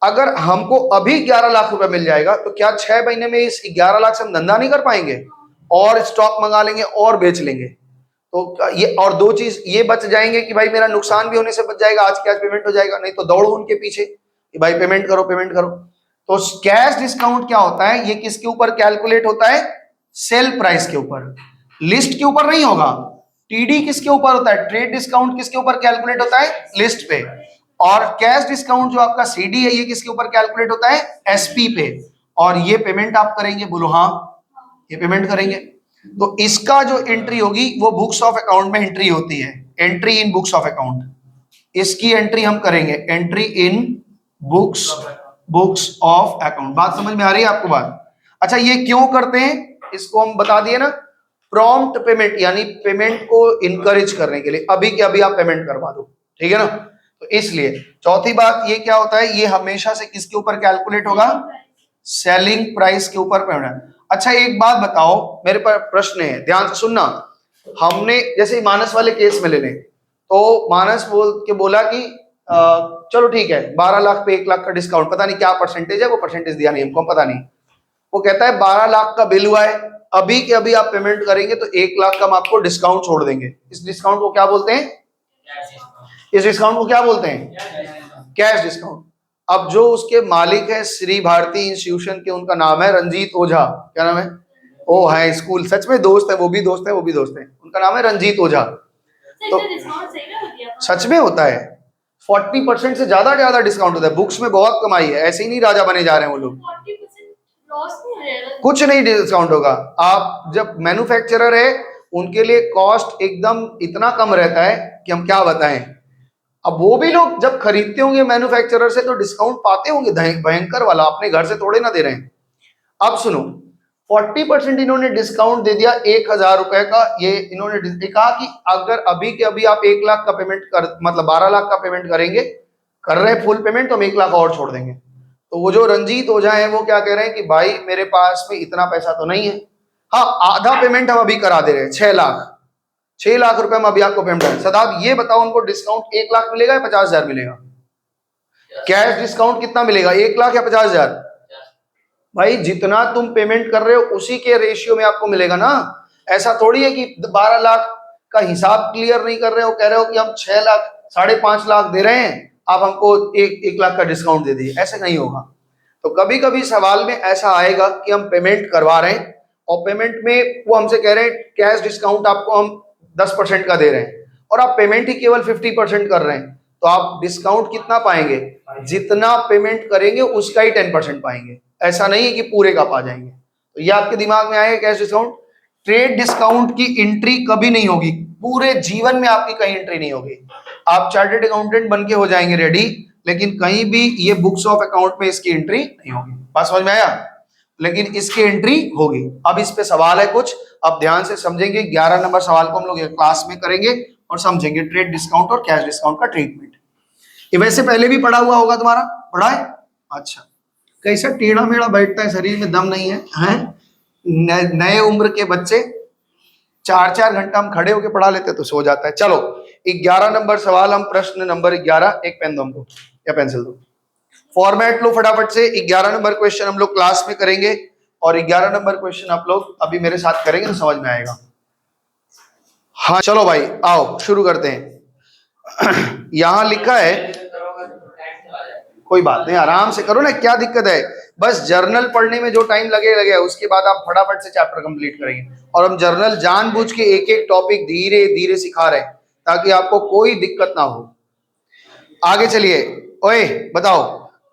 अगर हमको अभी 11 लाख रुपए मिल जाएगा तो क्या 6 महीने में इस 11 लाख से हम धंधा नहीं कर पाएंगे और स्टॉक मंगा लेंगे और बेच लेंगे? तो ये और 2 चीज ये बच जाएंगे कि भाई मेरा नुकसान भी होने से बच जाएगा, आज के आज पेमेंट हो जाएगा, नहीं तो दौड़ो उनके पीछे कि भाई पेमेंट करो पेमेंट करो। तो कैश डिस्काउंट क्या होता है, ये किसके ऊपर कैलकुलेट होता है, सेल प्राइस के ऊपर, लिस्ट के ऊपर नहीं होगा। टीडी किसके ऊपर होता है, ट्रेड डिस्काउंट किसके ऊपर कैलकुलेट होता है, लिस्ट पे। और कैश डिस्काउंट जो आपका सीडी है ये किसके ऊपर कैलकुलेट होता है, एसपी पे। और ये पेमेंट आप करेंगे, बोलो हाँ, ये पेमेंट करेंगे। तो इसका जो एंट्री होगी वो बुक्स ऑफ अकाउंट में एंट्री होती है, entry in books of account, इसकी एंट्री हम करेंगे, entry in books of account. बात समझ में आ रही है आपको बात? अच्छा, ये क्यों करते हैं इसको हम बता दिए ना, प्रॉम्प्ट पेमेंट, यानी पेमेंट को इनकरेज करने के लिए, अभी के अभी आप पेमेंट करवा दो, ठीक है ना। तो इसलिए चौथी बात ये क्या होता है, ये हमेशा से किसके ऊपर कैलकुलेट होगा, सेलिंग प्राइस के ऊपर पेमेंट। अच्छा एक बात बताओ, मेरे पर प्रश्न है, ध्यान से सुनना। हमने जैसे मानस वाले केस में ले लें, तो मानस बोल के बोला कि चलो ठीक है 12 लाख पे 1 लाख का डिस्काउंट, पता नहीं क्या परसेंटेज है, वो परसेंटेज दिया नहीं हमको, पता नहीं। वो कहता है 12 लाख का बिल हुआ है, अभी के अभी आप पेमेंट करेंगे तो 1 लाख का हम आपको डिस्काउंट छोड़ देंगे। इस डिस्काउंट को क्या बोलते हैं, इस डिस्काउंट को क्या बोलते हैं, कैश डिस्काउंट। अब जो उसके मालिक है श्री भारती इंस्टीट्यूशन के, उनका नाम है रंजीत ओझा, क्या नाम है, ओ है स्कूल, सच में दोस्त है, वो भी दोस्त है, वो भी दोस्त है, उनका नाम है रंजीत ओझा। तो सच में होता है 40% से ज्यादा डिस्काउंट होता है, बुक्स में बहुत कमाई है, ऐसे ही नहीं राजा बने जा रहे हैं वो लोग, कुछ नहीं डिस्काउंट होगा। आप जब मैन्युफैक्चरर है उनके लिए कॉस्ट एकदम इतना कम रहता है कि हम क्या बताएं। अब वो भी लोग जब खरीदते होंगे मैन्युफैक्चरर से तो डिस्काउंट पाते होंगे भयंकर वाला, अपने घर से थोड़े ना दे रहे हैं। अब सुनो, 40% इन्होंने डिस्काउंट दे दिया 1000 रुपए का। ये इन्होंने कहा कि अगर अभी के अभी आप 1 लाख का पेमेंट कर, मतलब 12 लाख का पेमेंट करेंगे, कर रहे हैं फुल पेमेंट, तो हम 1 लाख और छोड़ देंगे। तो वो जो रंजीत ओझा है वो क्या कह रहे हैं कि भाई मेरे पास में इतना पैसा तो नहीं है, हाँ आधा पेमेंट हम अभी करा दे रहे हैं, 6 लाख रुपए हम अभी आपको पेमेंट करें। सदाब ये बताओ उनको डिस्काउंट 1 लाख मिलेगा या 50,000 मिलेगा, कैश डिस्काउंट कितना मिलेगा, 1 लाख या 50,000? भाई जितना तुम पेमेंट कर रहे हो उसी के रेशियो में आपको मिलेगा ना। ऐसा थोड़ी है कि 12 लाख का हिसाब क्लियर नहीं कर रहे हो, कह रहे हो कि हम 6 लाख 5.5 लाख दे रहे हैं, आप हमको 1 लाख का डिस्काउंट दे दिए, ऐसे नहीं होगा। तो कभी कभी सवाल में ऐसा आएगा कि हम पेमेंट करवा रहे हैं और पेमेंट में वो हमसे कह रहे हैं कैश डिस्काउंट आपको हम 10% का दे रहे हैं और आप पेमेंट ही केवल 50% कर रहे हैं, तो आप डिस्काउंट कितना पाएंगे, जितना पेमेंट करेंगे उसका ही 10% पाएंगे, ऐसा नहीं है कि पूरे का पा जाएंगे। तो ये आपके दिमाग में आएगा कैश डिस्काउंट। ट्रेड डिस्काउंट की एंट्री कभी नहीं होगी, पूरे जीवन में आपकी कहीं एंट्री नहीं होगी। आप चार्टर्ड अकाउंटेंट बन के हो जाएंगे रेडी, लेकिन कहीं भी ये बुक्स ऑफ अकाउंट में इसकी एंट्री नहीं होगी। बात समझ में आया? लेकिन इसकी एंट्री होगी। अब इस पे सवाल है कुछ, अब ध्यान से समझेंगे। 11 नंबर सवाल को हम लोग क्लास में करेंगे और समझेंगे ट्रेड डिस्काउंट और कैश डिस्काउंट का ट्रीटमेंट। ये वैसे पहले भी पढ़ा हुआ होगा, तुम्हारा पढ़ा है? अच्छा, कैसा टेढ़ा मेढ़ा बैठता है, शरीर में दम नहीं है, हैं? नए उम्र के बच्चे 4-4 घंटा हम खड़े होके पढ़ा लेते तो सो जाता है। चलो 11 नंबर सवाल, हम प्रश्न नंबर 11, एक पेन दो हमको या पेंसिल दो, फॉर्मेट लो फटाफट से। 11 नंबर क्वेश्चन हम लोग क्लास में करेंगे और 11 नंबर क्वेश्चन आप लोग अभी मेरे साथ करेंगे तो समझ में आएगा। हाँ चलो भाई आओ शुरू करते हैं। यहां लिखा है, कोई बात नहीं आराम से करो ना, क्या दिक्कत है, बस जर्नल पढ़ने में जो टाइम लगे उसके बाद आप फटाफट से चैप्टर कंप्लीट करेंगे। और हम जर्नल जानबूझ के एक एक टॉपिक धीरे धीरे सिखा रहे हैं ताकि आपको कोई दिक्कत ना हो। आगे चलिए, ओए बताओ,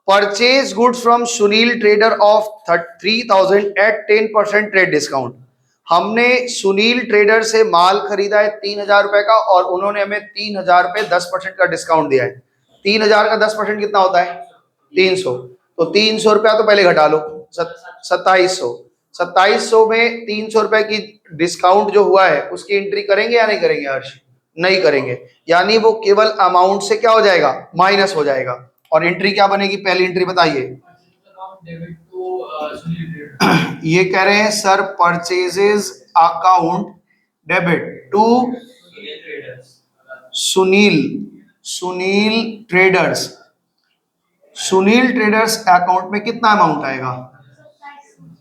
purchase goods from Sunil trader of 3,000 at 10% trade discount. हमने सुनील ट्रेडर से माल खरीदा है 3,000 रुपए का और उन्होंने हमें 3,000 रुपए 10% का डिस्काउंट दिया है। 3,000 का 10% कितना होता है? 300। तो 300 रुपया तो पहले घटा लो, 2700। 2700 में 300 रुपए की डिस्काउंट जो हुआ है उसकी एंट्री करेंगे या नहीं करेंगे हर्ष? नहीं करेंगे, यानी वो केवल अमाउंट से क्या हो जाएगा, माइनस हो जाएगा। और एंट्री क्या बनेगी, पहली एंट्री बताइए। ये कह रहे हैं sir purchases account debit to Sunil traders. Sunil traders account में कितना अमाउंट आएगा?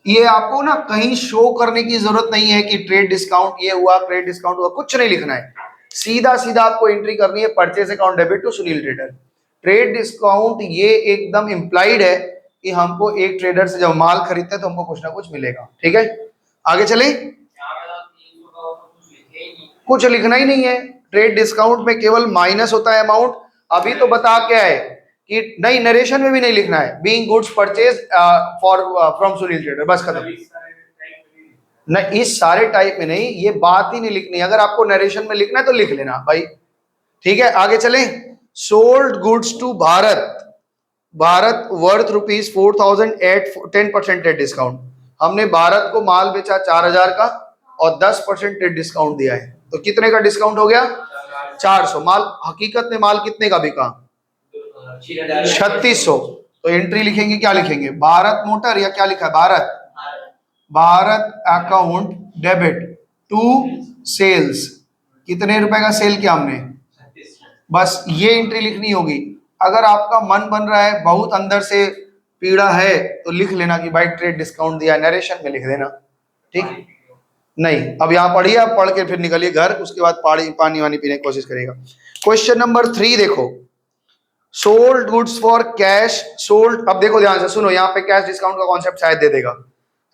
ये आपको ना कहीं शो करने की जरूरत नहीं है कि ट्रेड डिस्काउंट ये हुआ, ट्रेड डिस्काउंट हुआ, कुछ नहीं लिखना है, सीधा सीधा आपको एंट्री करनी है purchase account debit to Sunil trader. Trade discount ये एकदम इंप्लाइड है कि हमको एक ट्रेडर से जब माल खरीदते हैं तो हमको कुछ ना कुछ मिलेगा। ठीक है, आगे चले। कुछ लिखना ही नहीं है, ट्रेड डिस्काउंट में केवल माइनस होता है अमाउंट। अभी तो बता क्या है कि नहीं, नरेशन में भी नहीं लिखना है, being goods purchase for from Sunil trader, बस खत्म। नहीं, इस सारे टाइप में नहीं, ये बात ही नहीं लिखनी। अगर आपको नरेशन में लिखना है तो लिख लेना भाई। ठीक है, आगे चलें। Sold goods to Bharat, Bharat worth ₹4,000 at 10% trade discount. हमने भारत को माल बेचा 4,000 का और 10% ट्रेड डिस्काउंट दिया है, तो कितने का डिस्काउंट हो गया? 400। माल हकीकत में माल कितने का बिका? 3600। तो एंट्री लिखेंगे, क्या लिखेंगे? भारत मोटर या क्या लिखा है? Bharat, Bharat account debit to sales. कितने रुपए का सेल किया हमने? बस ये एंट्री लिखनी होगी। अगर आपका मन बन रहा है, बहुत अंदर से पीड़ा है, तो लिख लेना कि भाई ट्रेड डिस्काउंट दिया, नरेशन में लिख देना। ठीक, नहीं अब यहाँ पढ़िए, आप पढ़ के फिर निकलिए घर, उसके बाद पानी वानी पीने की कोशिश करिएगा। क्वेश्चन नंबर 3 देखो, sold goods for cash sold. अब देखो ध्यान से सुनो, यहाँ पे कैश डिस्काउंट का कॉन्सेप्ट शायद दे देगा।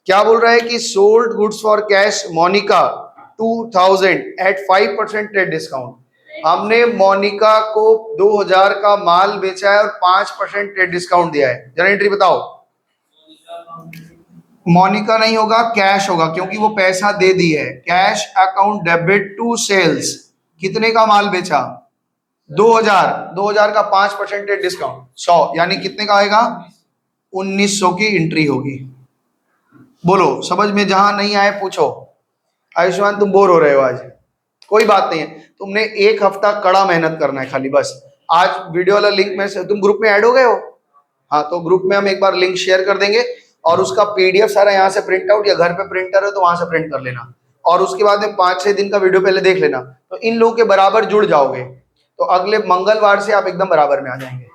क्या बोल रहा है कि sold goods for cash Monica 2000 at 5% trade discount. हमने मोनिका को 2000 का माल बेचा है और 5% ट्रेड डिस्काउंट दिया है। जरा एंट्री बताओ। मोनिका नहीं होगा, कैश होगा, क्योंकि वो पैसा दे दी है। Cash account debit to sales. कितने का माल बेचा? 2000। 2000 का 5% ट्रेड डिस्काउंट 100, यानी कितने का आएगा? 1900 की एंट्री होगी। बोलो, समझ में जहां नहीं आए पूछो। आयुष्मान तुम बोर हो रहे हो आज, कोई बात नहीं है, तुमने एक हफ्ता कड़ा मेहनत करना है खाली बस। आज वीडियो वाला लिंक में से तुम ग्रुप में ऐड हो गए हो? हाँ, तो ग्रुप में हम एक बार लिंक शेयर कर देंगे और उसका पीडीएफ सारा यहाँ से प्रिंट आउट, या घर पे प्रिंटर है तो वहां से प्रिंट कर लेना, और उसके बाद में 5-6 दिन का वीडियो पहले देख लेना, तो इन लोगों के बराबर जुड़ जाओगे। तो अगले मंगलवार से आप एकदम बराबर में आ जाएंगे।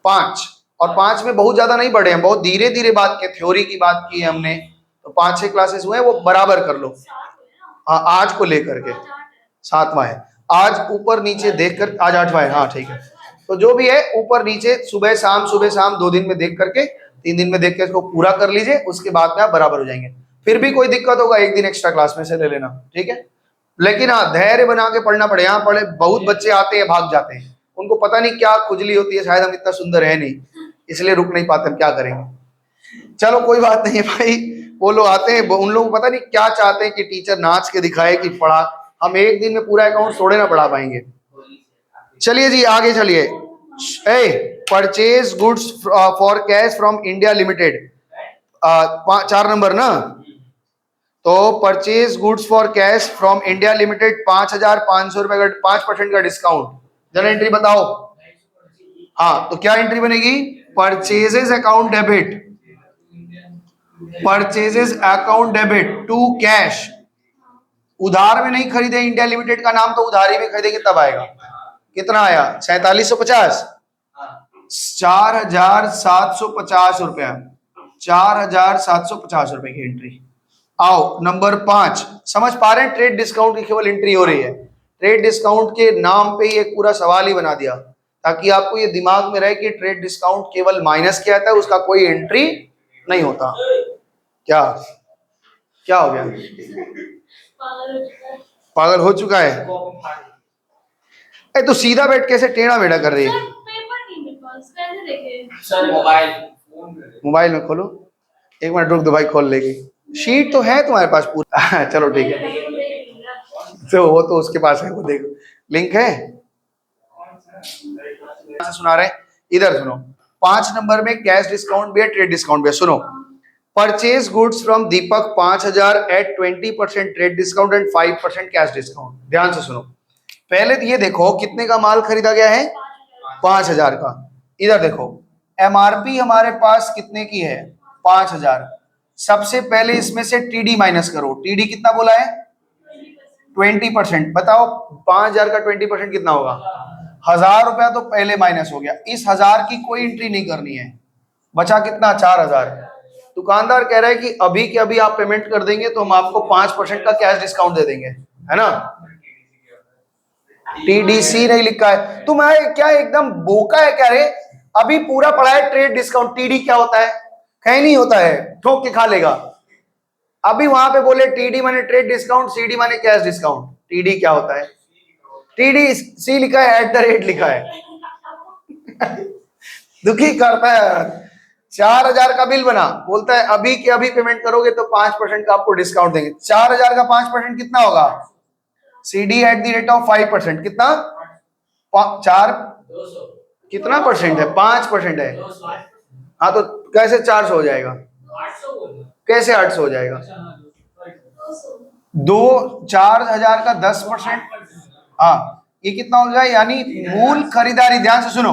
5 और 5 में बहुत ज्यादा नहीं बढ़े हैं, बहुत धीरे धीरे बात की, थ्योरी की बात की है हमने, तो 5-6 क्लासेस हुए, वो बराबर कर लो। हाँ, आज को लेकर के 7वां है, आज ऊपर नीचे देखकर, आज 8वां है। हाँ ठीक है, तो जो भी है ऊपर नीचे सुबह शाम 2 दिन में देख करके, 3 दिन में देख के इसको पूरा कर लीजिए, उसके बाद में आप बराबर हो जाएंगे। फिर भी कोई दिक्कत होगा, 1 दिन एक्स्ट्रा क्लास में से ले लेना, ठीक है। लेकिन हाँ, धैर्य बना के पढ़ना पड़े। यहाँ पढ़े बहुत बच्चे आते हैं, भाग जाते हैं, उनको पता नहीं क्या खुजली होती है, शायद हम इतना सुंदर है नहीं, इसलिए रुक नहीं पाते, हम क्या करेंगे। चलो कोई बात नहीं है भाई, वो लोग आते हैं, उन लोगों को पता नहीं क्या चाहते हैं कि टीचर नाच के दिखाए कि पढ़ा। हम 1 दिन में पूरा अकाउंट थोड़े ना पढ़ा पाएंगे। चलिए जी आगे चलिए। Purchase goods for cash from India limited, 4 number ना। तो purchase goods for cash from India limited 5,500 रुपए का 5% का डिस्काउंट। जरा एंट्री बताओ। हाँ, तो क्या एंट्री बनेगी? Purchases account debit, purchases account debit to cash. उधार में नहीं खरीदे इंडिया लिमिटेड का नाम, तो उधारी में खरीदेंगे तब आएगा। कितना आया? 4750, 4,750 रुपया, 4,750 रुपए की एंट्री। आओ नंबर 5, समझ पा रहे हैं? ट्रेड डिस्काउंट की केवल एंट्री हो रही है। ट्रेड डिस्काउंट के नाम पे ही एक पूरा सवाल ही बना दिया, ताकि आपको ये दिमाग में रहे कि ट्रेड डिस्काउंट केवल माइनस किया था, उसका कोई एंट्री नहीं होता। क्या क्या हो गया? पागल हो चुका है? ए तो सीधा बैठ कैसे टेढ़ा मेढ़ा कर रही है? मोबाइल में खोलो, 1 मिनट रुक दो भाई, खोल लेगी। शीट तो है तुम्हारे पास पूरा। चलो ठीक है, तो वो तो उसके पास है, वो देखो लिंक है। सुना रहे, इधर सुनो। 5 नंबर में कैश डिस्काउंट भी है, ट्रेड डिस्काउंट भी है। सुनो, purchase goods from Deepak 5,000 at 20% trade discount and 5% cash discount. ध्यान से सुनो, पहले तो ये देखो कितने का माल खरीदा गया है? 5,000 का। इधर देखो, एमआरपी हमारे पास कितने की है? 5,000। सबसे पहले इसमें से टीडी माइनस करो। टीडी कितना बोला है? 20%। बताओ 5,000 का 20% कितना होगा? 1,000 रुपया तो पहले माइनस हो गया। इस 1,000 की कोई एंट्री नहीं करनी है। बचा कितना? 4,000। दुकानदार कह रहा है कि अभी के अभी आप पेमेंट कर देंगे तो हम आपको 5% का कैश डिस्काउंट दे देंगे, है ना। टीडीसी नहीं लिखा है। तुम क्या एकदम बोका है क्या रे? अभी पूरा पढ़ा है ट्रेड डिस्काउंट, टीडी क्या होता है, कहीं नहीं होता है, ठोक के खा लेगा। अभी वहां पे बोले टीडी माने ट्रेड डिस्काउंट, सीडी माने कैश डिस्काउंट। टीडी क्या होता है, टीडी सी लिखा है, @ लिखा है। दुखी करता है। 4000 का बिल बना, बोलता है अभी के अभी पेमेंट करोगे तो 5% का आपको डिस्काउंट देंगे। 4000 का 5% कितना होगा, CD @ 5%, कितना 4 200 कितना परसेंट है, 5% है। 200 हाँ तो कैसे 400 हो जाएगा, 800 बोल कैसे 800 हो जाएगा, अच्छा हाँ 200 दो 4000 का 10%, हाँ ये कितना हो जाए, यानी मूल खरीदारी, ध्यान से सुनो,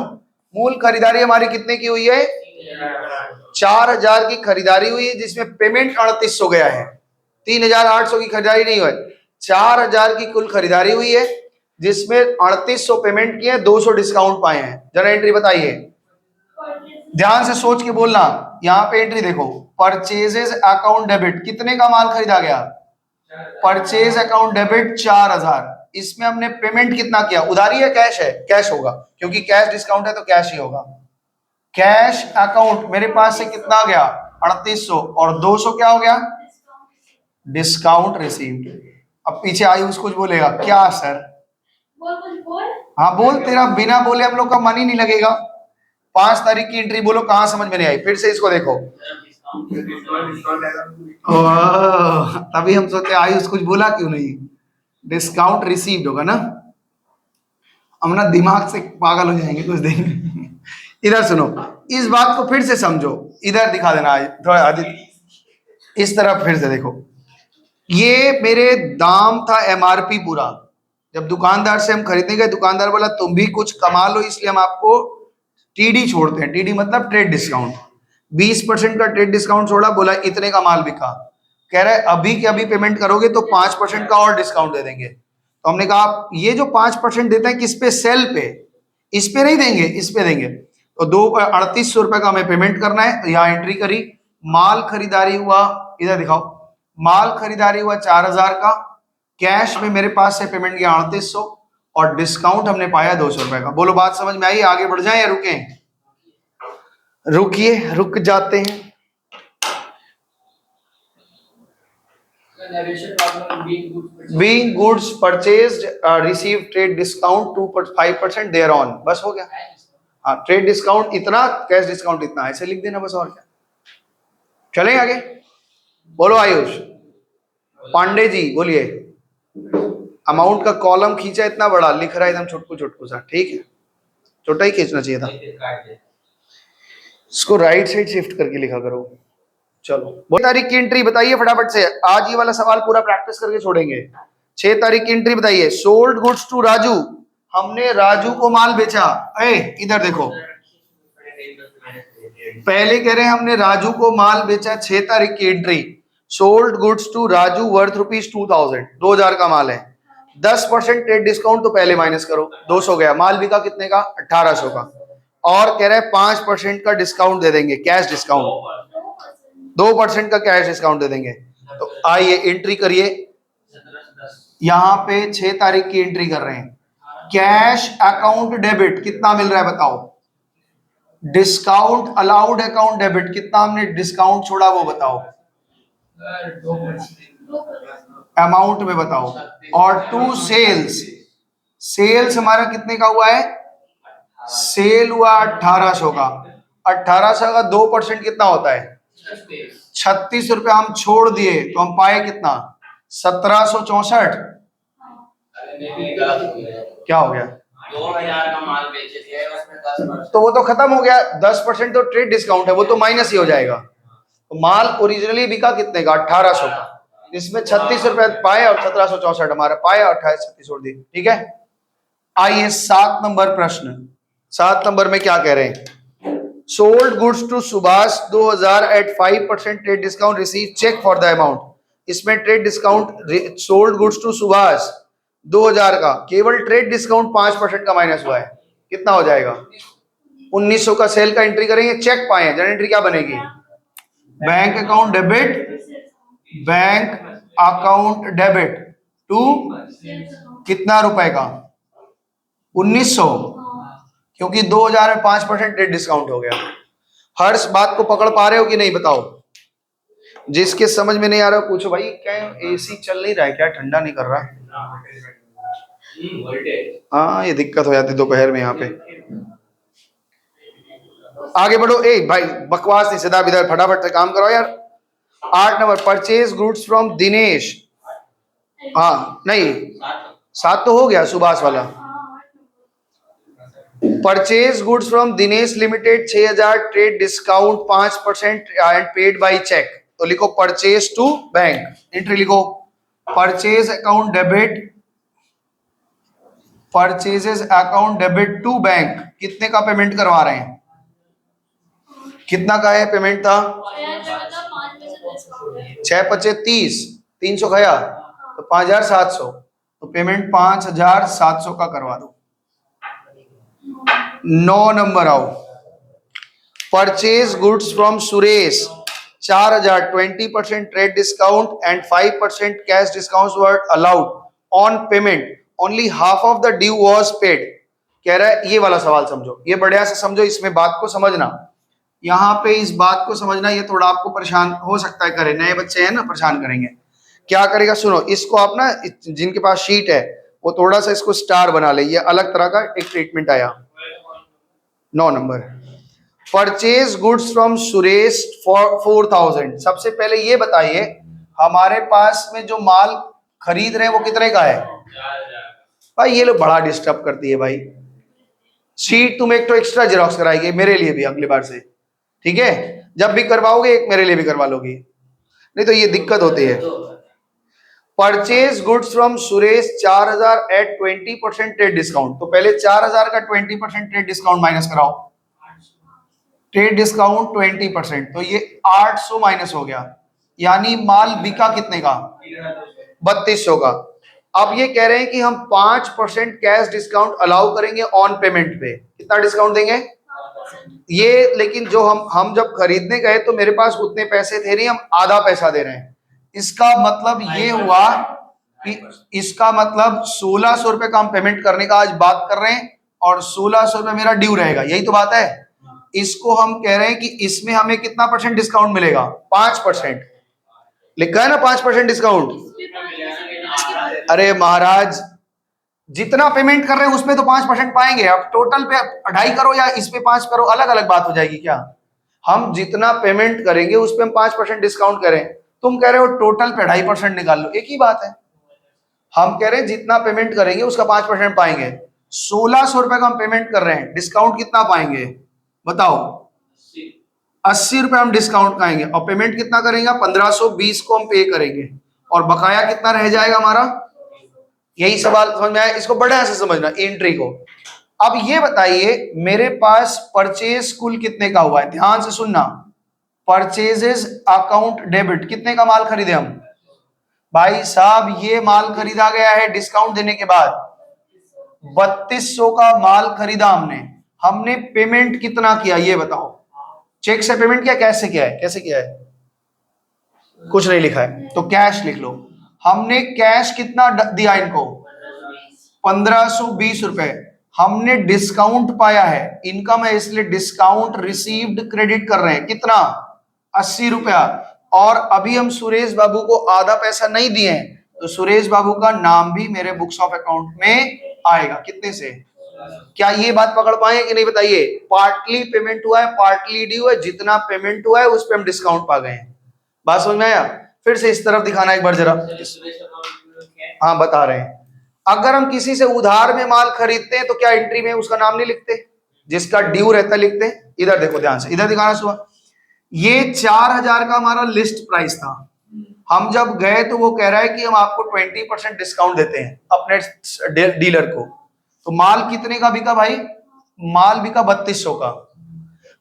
मूल खरीदारी हमारी कितने की हुई है, 4000 की खरीदारी हुई है, जिसमें पेमेंट 3800 गया है। 3800 की खरीदारी नहीं हुई, 4000 की कुल खरीदारी हुई है, जिसमें 3800 पेमेंट किए, 200 डिस्काउंट पाए हैं। जरा एंट्री बताइए, ध्यान से सोच के बोलना। यहाँ पे एंट्री देखो, परचेजेस अकाउंट डेबिट, कितने का माल खरीदा गया, परचेज अकाउंट डेबिट 4000, इसमें हमने पेमेंट कितना किया, उधारी है कैश है, कैश होगा, क्योंकि कैश डिस्काउंट है तो कैश ही होगा। कैश अकाउंट मेरे पास से कितना गया 3800, और 200 क्या हो गया, डिस्काउंट रिसीव्ड। अब पीछे आयुष कुछ बोलेगा, क्या सर, हाँ बोल, तेरा बिना बोले हम लोग का मन ही नहीं लगेगा। 5 तारीख की एंट्री बोलो, कहां समझ में नहीं आई, फिर से इसको देखो। तभी हम सोचते आयुष कुछ बोला क्यों नहीं, डिस्काउंट रिसीव्ड होगा ना, हम ना दिमाग से पागल हो जाएंगे कुछ दिन। इधर सुनो, इस बात को फिर से समझो, इधर दिखा देना थोड़ा आदित्य, इस तरफ फिर से देखो। ये मेरे दाम था MRP पूरा, जब दुकानदार से हम खरीदने गए, दुकानदार बोला तुम भी कुछ कमा लो, इसलिए हम आपको TD छोड़ते हैं। TD मतलब ट्रेड डिस्काउंट, 20% का ट्रेड डिस्काउंट छोड़ा, बोला इतने का माल बिका, कह रहा है अभी के अभी पेमेंट करोगे तो 5% का और डिस्काउंट दे देंगे। तो हमने कहा ये जो 5% देते हैं किस पे, सेल पे, इस पे नहीं देंगे, इस पे देंगे। तो 3800 रुपए का हमें पेमेंट करना है, तो यहाँ एंट्री करी, माल खरीदारी हुआ, इधर दिखाओ, माल खरीदारी हुआ 4000 का, कैश में मेरे पास से पेमेंट गया 3800, और डिस्काउंट हमने पाया 200 रुपए का। बोलो बात समझ में आई, आगे बढ़ जाए या रुके, रुकिए, रुक जाते हैं। Being goods purchased, received trade discount 5% thereon, बस हो गया। हाँ ट्रेड डिस्काउंट इतना, कैश डिस्काउंट इतना, ऐसे लिख देना बस, और क्या। चलें आगे, बोलो आयुष, पांडे जी बोलिए। अमाउंट का कॉलम खींचा इतना बड़ा, लिख रहा है एकदम छुटकू छुटकू सा, ठीक है, छोटा ही खींचना चाहिए था, इसको राइट साइड शिफ्ट करके लिखा करो। चलो 6 तारीख की एंट्री बताइए फटाफट से, आज ये वाला सवाल पूरा प्रैक्टिस करके छोड़ेंगे। 6 तारीख की एंट्री बताइए, सोल्ड गुड्स टू राजू, हमने राजू को माल बेचा। इधर देखो, पहले कह रहे हैं हमने राजू को माल बेचा, 6 तारीख की entry, sold goods to Raju worth ₹2000, 2000 का माल है, 10% ट्रेड डिस्काउंट तो पहले माइनस करो, 200 गया, माल बिका कितने का, 1800 का, और कह रहे हैं 5% का डिस्काउंट दे देंगे, कैश डिस्काउंट, 2% का कैश डिस्काउंट दे देंगे। तो आइए एंट्री करिए, यहां पे 6 तारीख की एंट्री कर रहे हैं, कैश अकाउंट डेबिट कितना मिल रहा है बताओ, डिस्काउंट अलाउड अकाउंट डेबिट कितना हमने डिस्काउंट छोड़ा वो बताओ, अमाउंट में बताओ, और टू सेल्स, सेल्स हमारा कितने का हुआ है, सेल हुआ 1800 का, 1800 का 2% कितना होता है, 36 रुपए हम छोड़ दिए, तो हम पाए कितना, 1764। क्या हो गया, 2000 का माल बेचे थे, उसमें 10%, तो वो तो खत्म हो गया, 10% तो ट्रेड डिस्काउंट है, वो तो माइनस ही हो जाएगा। तो माल ओरिजिनली बिका कितने का, 1800 का, इसमें 36 रुपए पाए और 1764 हमारा पाया, 28 छोड़ दिए, ठीक है। आइए 7 नंबर प्रश्न, 7 नंबर में क्या कह रहे हैं, sold goods to Subhash 2000 at 5% trade discount, receive cheque for the amount. इसमें trade discount, sold goods to Subhash 2000 का, केवल ट्रेड डिस्काउंट 5% का माइनस हुआ है, कितना हो जाएगा, 1900 का सेल का एंट्री करेंगे, चेक पाए, जन एंट्री क्या बनेगी, bank account debit, bank account debit to कितना रुपए का, 1900, क्योंकि 2000 में 5% ट्रेड डिस्काउंट हो गया। हर्ष बात को पकड़ पा रहे हो कि नहीं बताओ? जिसके समझ में नहीं आ रहा पूछो भाई। क्या एसी चल नहीं रहा है क्या? ठंडा नहीं कर रहा? हाँ ये दिक्कत हो जाती दोपहर में यहाँ पे। आगे बढ़ो। ए भाई बकवास नहीं, सीधा इधर फटाफट से काम करो यार। 8 number, purchase goods from Dinesh. हाँ नहीं 7 तो हो गया, सुभाष वाला। Purchase goods from Dinesh limited 6000, trade discount 5% and paid by cheque. तो लिखो परचेज टू बैंक, एंट्री लिखो purchase account debit, purchases account debit to bank. कितने का पेमेंट करवा रहे हैं? कितना का है पेमेंट था? 6 पचे 30, 300 गया तो 5700, तो पेमेंट 5700 का करवा दो। 9 नंबर आओ, purchase goods from Suresh 4000, 20% trade discount and 5% cash discount were allowed on payment, only half of the due was paid. कह रहा है ये वाला सवाल समझो, ये बढ़िया से समझो, इसमें बात को समझना। यहाँ पे इस बात को समझना, ये थोड़ा आपको परेशान हो सकता है करे, नए बच्चे हैं ना, परेशान करेंगे। क्या करेगा सुनो, इसको आप ना जिनके पास शीट है वो थोड़ा सा इसको स्टार बना ले, ये अलग तरह का एक ट्रीटमेंट आया। 9 number, purchase goods from Suresh for 4000। सबसे पहले ये बताइए हमारे पास में जो माल खरीद रहे हैं वो कितने का है? भाई ये लोग बड़ा डिस्टर्ब करती है भाई। शीट तुम एक तो एक्स्ट्रा जेरोक्स कराएगी मेरे लिए भी अगली बार से, ठीक है? जब भी करवाओगे एक मेरे लिए भी करवा लोगी, नहीं तो ये दिक्कत होती है। Purchase goods from Suresh 4000 at 20% trade discount. तो पहले 4000 का 20% ट्रेड डिस्काउंट माइनस कराओ, ट्रेड डिस्काउंट 20%, तो ये 800 माइनस हो गया, यानी माल बिका कितने का? 3200 का। अब ये कह रहे हैं कि हम 5% कैश डिस्काउंट अलाउ करेंगे ऑन पेमेंट पे। कितना डिस्काउंट देंगे? ये लेकिन जो हम जब खरीदने गए तो मेरे पास उतने पैसे थे नहीं, हम आधा पैसा दे रहे हैं। इसका मतलब ये हुआ कि इसका मतलब 1600 रुपए का हम पेमेंट करने का आज बात कर रहे हैं और 1600 रुपए मेरा ड्यू रहेगा, यही तो बात है। इसको हम कह रहे हैं कि इसमें हमें कितना परसेंट डिस्काउंट मिलेगा? 5%। लिखा है ना 5% डिस्काउंट। अरे महाराज जितना पेमेंट कर रहे हैं उसमें तो 5% पाएंगे। अब टोटल पे 2.5 करो या इस पे 5 करो, अलग अलग बात हो जाएगी क्या? हम जितना पेमेंट करेंगे उस पे हम 5% डिस्काउंट करें, तुम कह रहे हो टोटल पे 2.5% निकाल लो, एक ही बात है। हम कह रहे हैं जितना पेमेंट करेंगे उसका 5% पाएंगे। 1600 रुपए का हम पेमेंट कर रहे हैं, डिस्काउंट कितना पाएंगे बताओ? 80 रुपए हम डिस्काउंट पाएंगे और पेमेंट कितना करेंगे? 1520 को हम पे करेंगे और बकाया कितना रह जाएगा हमारा? यही सवाल समझ में आया? इसको बढ़िया से समझना एंट्री को। अब ये बताइए मेरे पास परचेज कुल कितने का हुआ है? ध्यान से सुनना, परचेजेस अकाउंट डेबिट, कितने का माल खरीदे हम? भाई साहब ये माल खरीदा गया है डिस्काउंट देने के बाद 3200 का माल खरीदा हमने। हमने पेमेंट कितना किया ये बताओ? चेक से पेमेंट किया, कैश से किया है? कैसे किया है? कुछ नहीं लिखा है तो कैश लिख लो। हमने कैश कितना दिया इनको? 1520 रुपए। हमने डिस्काउंट पाया है, इनकम है इसलिए डिस्काउंट रिसीव्ड क्रेडिट कर रहे हैं। कितना? 80 रुपया। और अभी हम सुरेश बाबू को आधा पैसा नहीं दिए हैं तो सुरेश बाबू का नाम भी मेरे बुक्स ऑफ अकाउंट में आएगा। कितने से? क्या ये बात पकड़ पाए कि नहीं बताइए? पार्टली पेमेंट हुआ है, पार्टली ड्यू है, जितना पेमेंट हुआ है उस पर हम डिस्काउंट पा गए हैं। बात समझ में आया? फिर से इस तरफ दिखाना एक बार जरा। हाँ बता रहे हैं, अगर हम किसी से उधार में माल खरीदते हैं तो क्या एंट्री में उसका नाम नहीं लिखते? जिसका ड्यू रहता है लिखते हैं। इधर देखो ध्यान से, इधर दिखाना सुबह। ये 4000 का हमारा लिस्ट प्राइस था। हम जब गए तो वो कह रहा है कि हम आपको 20% डिस्काउंट देते हैं अपने डीलर को। तो माल कितने का बिका भाई? माल बिका 3200 का।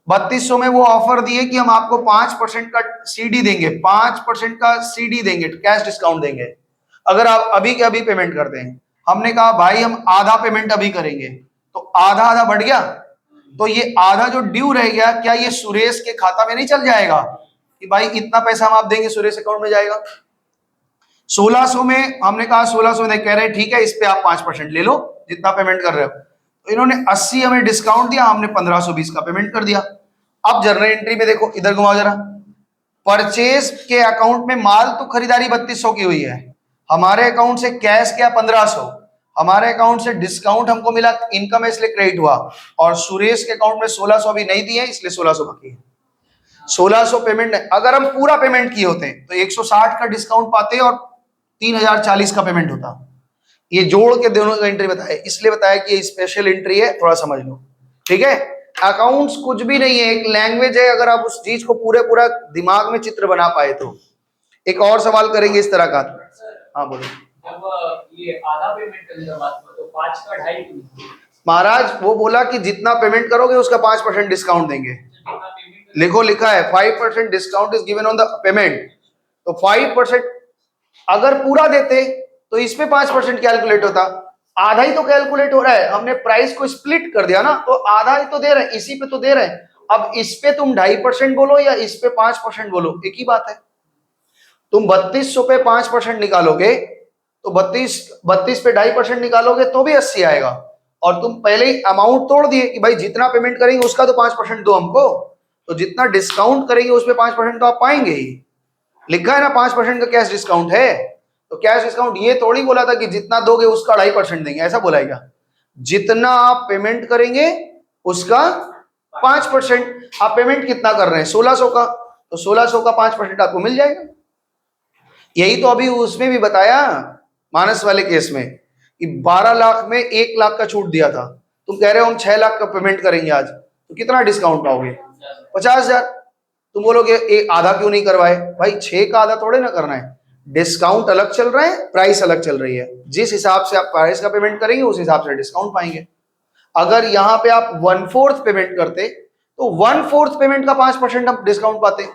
3200 में वो ऑफर दिए कि हम आपको 5% का सीडी देंगे, 5% का सीडी देंगे, कैश डिस्काउंट देंगे अगर आप अभी के अभी पेमेंट करते हैं। हमने कहा भाई हम आधा पेमेंट अभी करेंगे, तो आधा आधा बढ़ गया। तो ये आधा जो ड्यू रह गया, क्या ये सुरेश के खाता में नहीं चल जाएगा कि भाई इतना पैसा हम आप देंगे, सुरेश अकाउंट में जाएगा? 1600 में हमने कहा 1600 में कह रहे ठीक है इस पे आप 5% ले लो जितना पेमेंट कर रहे हो। तो इन्होंने 80 हमें डिस्काउंट दिया, हमने 1520 का पेमेंट कर दिया। अब जर्नल एंट्री में देखो, इधर घुमाओ जरा, परचेज के अकाउंट में माल तो खरीदारी 3200 की हुई है, हमारे अकाउंट से कैश गया 1500, हमारे अकाउंट से डिस्काउंट हमको मिला, इनकम है इसलिए क्रेडिट हुआ, और सुरेश के अकाउंट में 1600 अभी नहीं दिए इसलिए 1600 बाकी है। 1600 पेमेंट है। अगर हम पूरा पेमेंट किए होते तो 160 का डिस्काउंट पाते और 3040 का पेमेंट होता। ये जोड़ के दोनों का एंट्री बताया, इसलिए बताया कि ये स्पेशल एंट्री है, थोड़ा समझ लो, ठीक है। अकाउंट्स कुछ भी नहीं है, एक लैंग्वेज है, अगर आप उस चीज को पूरा दिमाग में चित्र बना पाए तो। एक और सवाल करेंगे इस तरह का। हाँ बोलो। जब ये आधा पेमेंट करने का बात हुआ तो 5 का 2.5 क्यों? महाराज वो बोला कि जितना पेमेंट करोगे उसका 5% डिस्काउंट देंगे। लिखो, लिखा है 5% discount is given on the payment. तो 5% अगर पूरा देते तो इसमें 5% कैलकुलेट होता, आधा ही तो कैलकुलेट हो रहा है, हमने प्राइस को स्प्लिट कर दिया ना, तो आधा ही तो दे रहे हैं, इसी पे तो दे रहे हैं। अब इस पे तुम 2.5% बोलो या इस पे 5% बोलो, एक ही बात है। तुम 3200 पे 5% निकालोगे तो 32 पे 2.5% निकालोगे तो भी 80 आएगा, और तुम पहले ही अमाउंट तोड़ दिए कि भाई जितना पेमेंट करेंगे उसका तो 5% दो हमको, तो जितना डिस्काउंट करेंगे उस पे 5% तो आप पाएंगे ही। लिखा है ना 5% का कैश डिस्काउंट है, तो कैश डिस्काउंट ये थोड़ी बोला था कि जितना दोगे उसका 2.5% देंगे, ऐसा बोला है क्या? जितना आप पेमेंट करेंगे उसका 5%। आप पेमेंट कितना कर रहे हैं? 1600 का, तो 1600 का 5% आपको मिल जाएगा। यही तो अभी उसमें भी बताया, मानस वाले केस में, कि 12 लाख में 1 लाख का छूट दिया था, तुम कह रहे हो हम 6 लाख का पेमेंट करेंगे आज, तो कितना डिस्काउंट पाओगे? 50,000। तुम बोलोगे एक आधा क्यों नहीं करवाए? भाई 6 का आधा थोड़े ना करना है, डिस्काउंट अलग चल रहा है, प्राइस अलग चल रही है, जिस हिसाब से आप प्राइस का पेमेंट करेंगे उस हिसाब से डिस्काउंट पाएंगे। अगर यहाँ पे आप 1/4 पेमेंट करते तो 1/4 पेमेंट का 5% हम डिस्काउंट पाते।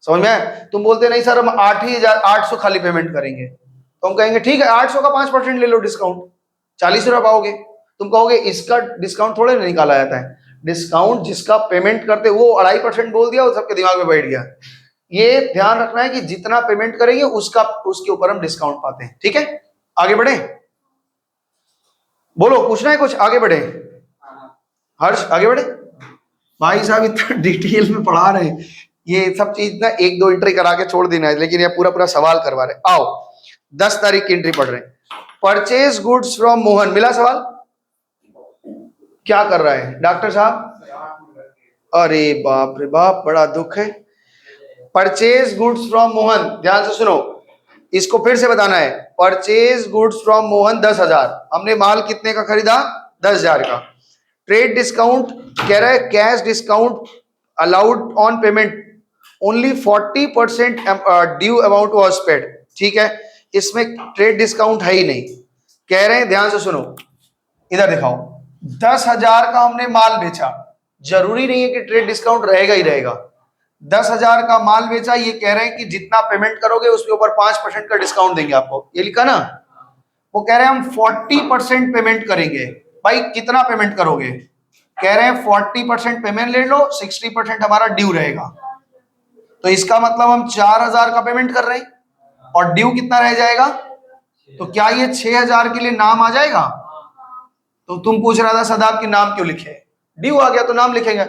समझ में आया? तुम बोलते नहीं सर हम 8,800 खाली पेमेंट करेंगे, तो हम कहेंगे ठीक है 800 का 5% ले लो डिस्काउंट, 40 रुपये पाओगे। तुम कहोगे इसका डिस्काउंट थोड़े ना निकाला जाता है, डिस्काउंट जिसका पेमेंट करते वो 2.5% बोल दिया, वो सबके दिमाग में बैठ गया। ये ध्यान रखना है कि जितना पेमेंट करेंगे उसके ऊपर हम डिस्काउंट पाते हैं, ठीक है। आगे बढ़े, बोलो पूछना है कुछ, आगे बढ़े। हर्ष आगे बढ़े। भाई साहब इतना डिटेल में पढ़ा रहे हैं, ये सब चीज ना 1-2 एंट्री करा के छोड़ देना है, लेकिन ये पूरा सवाल करवा रहे। आओ 10 तारीख की एंट्री पढ़ रहे हैं। परचेज गुड्स फ्रॉम मोहन, मिला सवाल? क्या कर रहा है डॉक्टर साहब? अरे बाप रे बाप, बड़ा दुख है। परचेज गुड्स फ्रॉम मोहन, ध्यान से सुनो, इसको फिर से बताना है। परचेज गुड्स फ्रॉम मोहन 10,000, हमने माल कितने का खरीदा? 10,000 का। ट्रेड डिस्काउंट कह रहा है cash discount allowed on payment only 40% due amount was paid, ठीक है, इसमें ट्रेड डिस्काउंट है ही नहीं। कह रहे हैं ध्यान से सुनो, इधर दिखाओ, 10,000 का हमने माल बेचा, जरूरी नहीं है कि ट्रेड डिस्काउंट रहेगा ही रहेगा। 10,000 का माल बेचा, ये कह रहे हैं कि जितना पेमेंट करोगे उसके ऊपर 5% का डिस्काउंट देंगे आपको, ये लिखा ना। वो कह रहे हैं हम 40% पेमेंट करेंगे। भाई कितना पेमेंट करोगे? कह रहे हैं 40% पेमेंट ले लो, 60% हमारा ड्यू रहेगा। तो इसका मतलब हम 4,000 का पेमेंट कर रहे हैं और ड्यू कितना रह जाएगा? तो क्या ये 6,000 के लिए नाम आ जाएगा? तो तुम पूछ रहा था सदाब की नाम क्यों लिखे, ड्यू आ गया तो नाम लिखेंगे।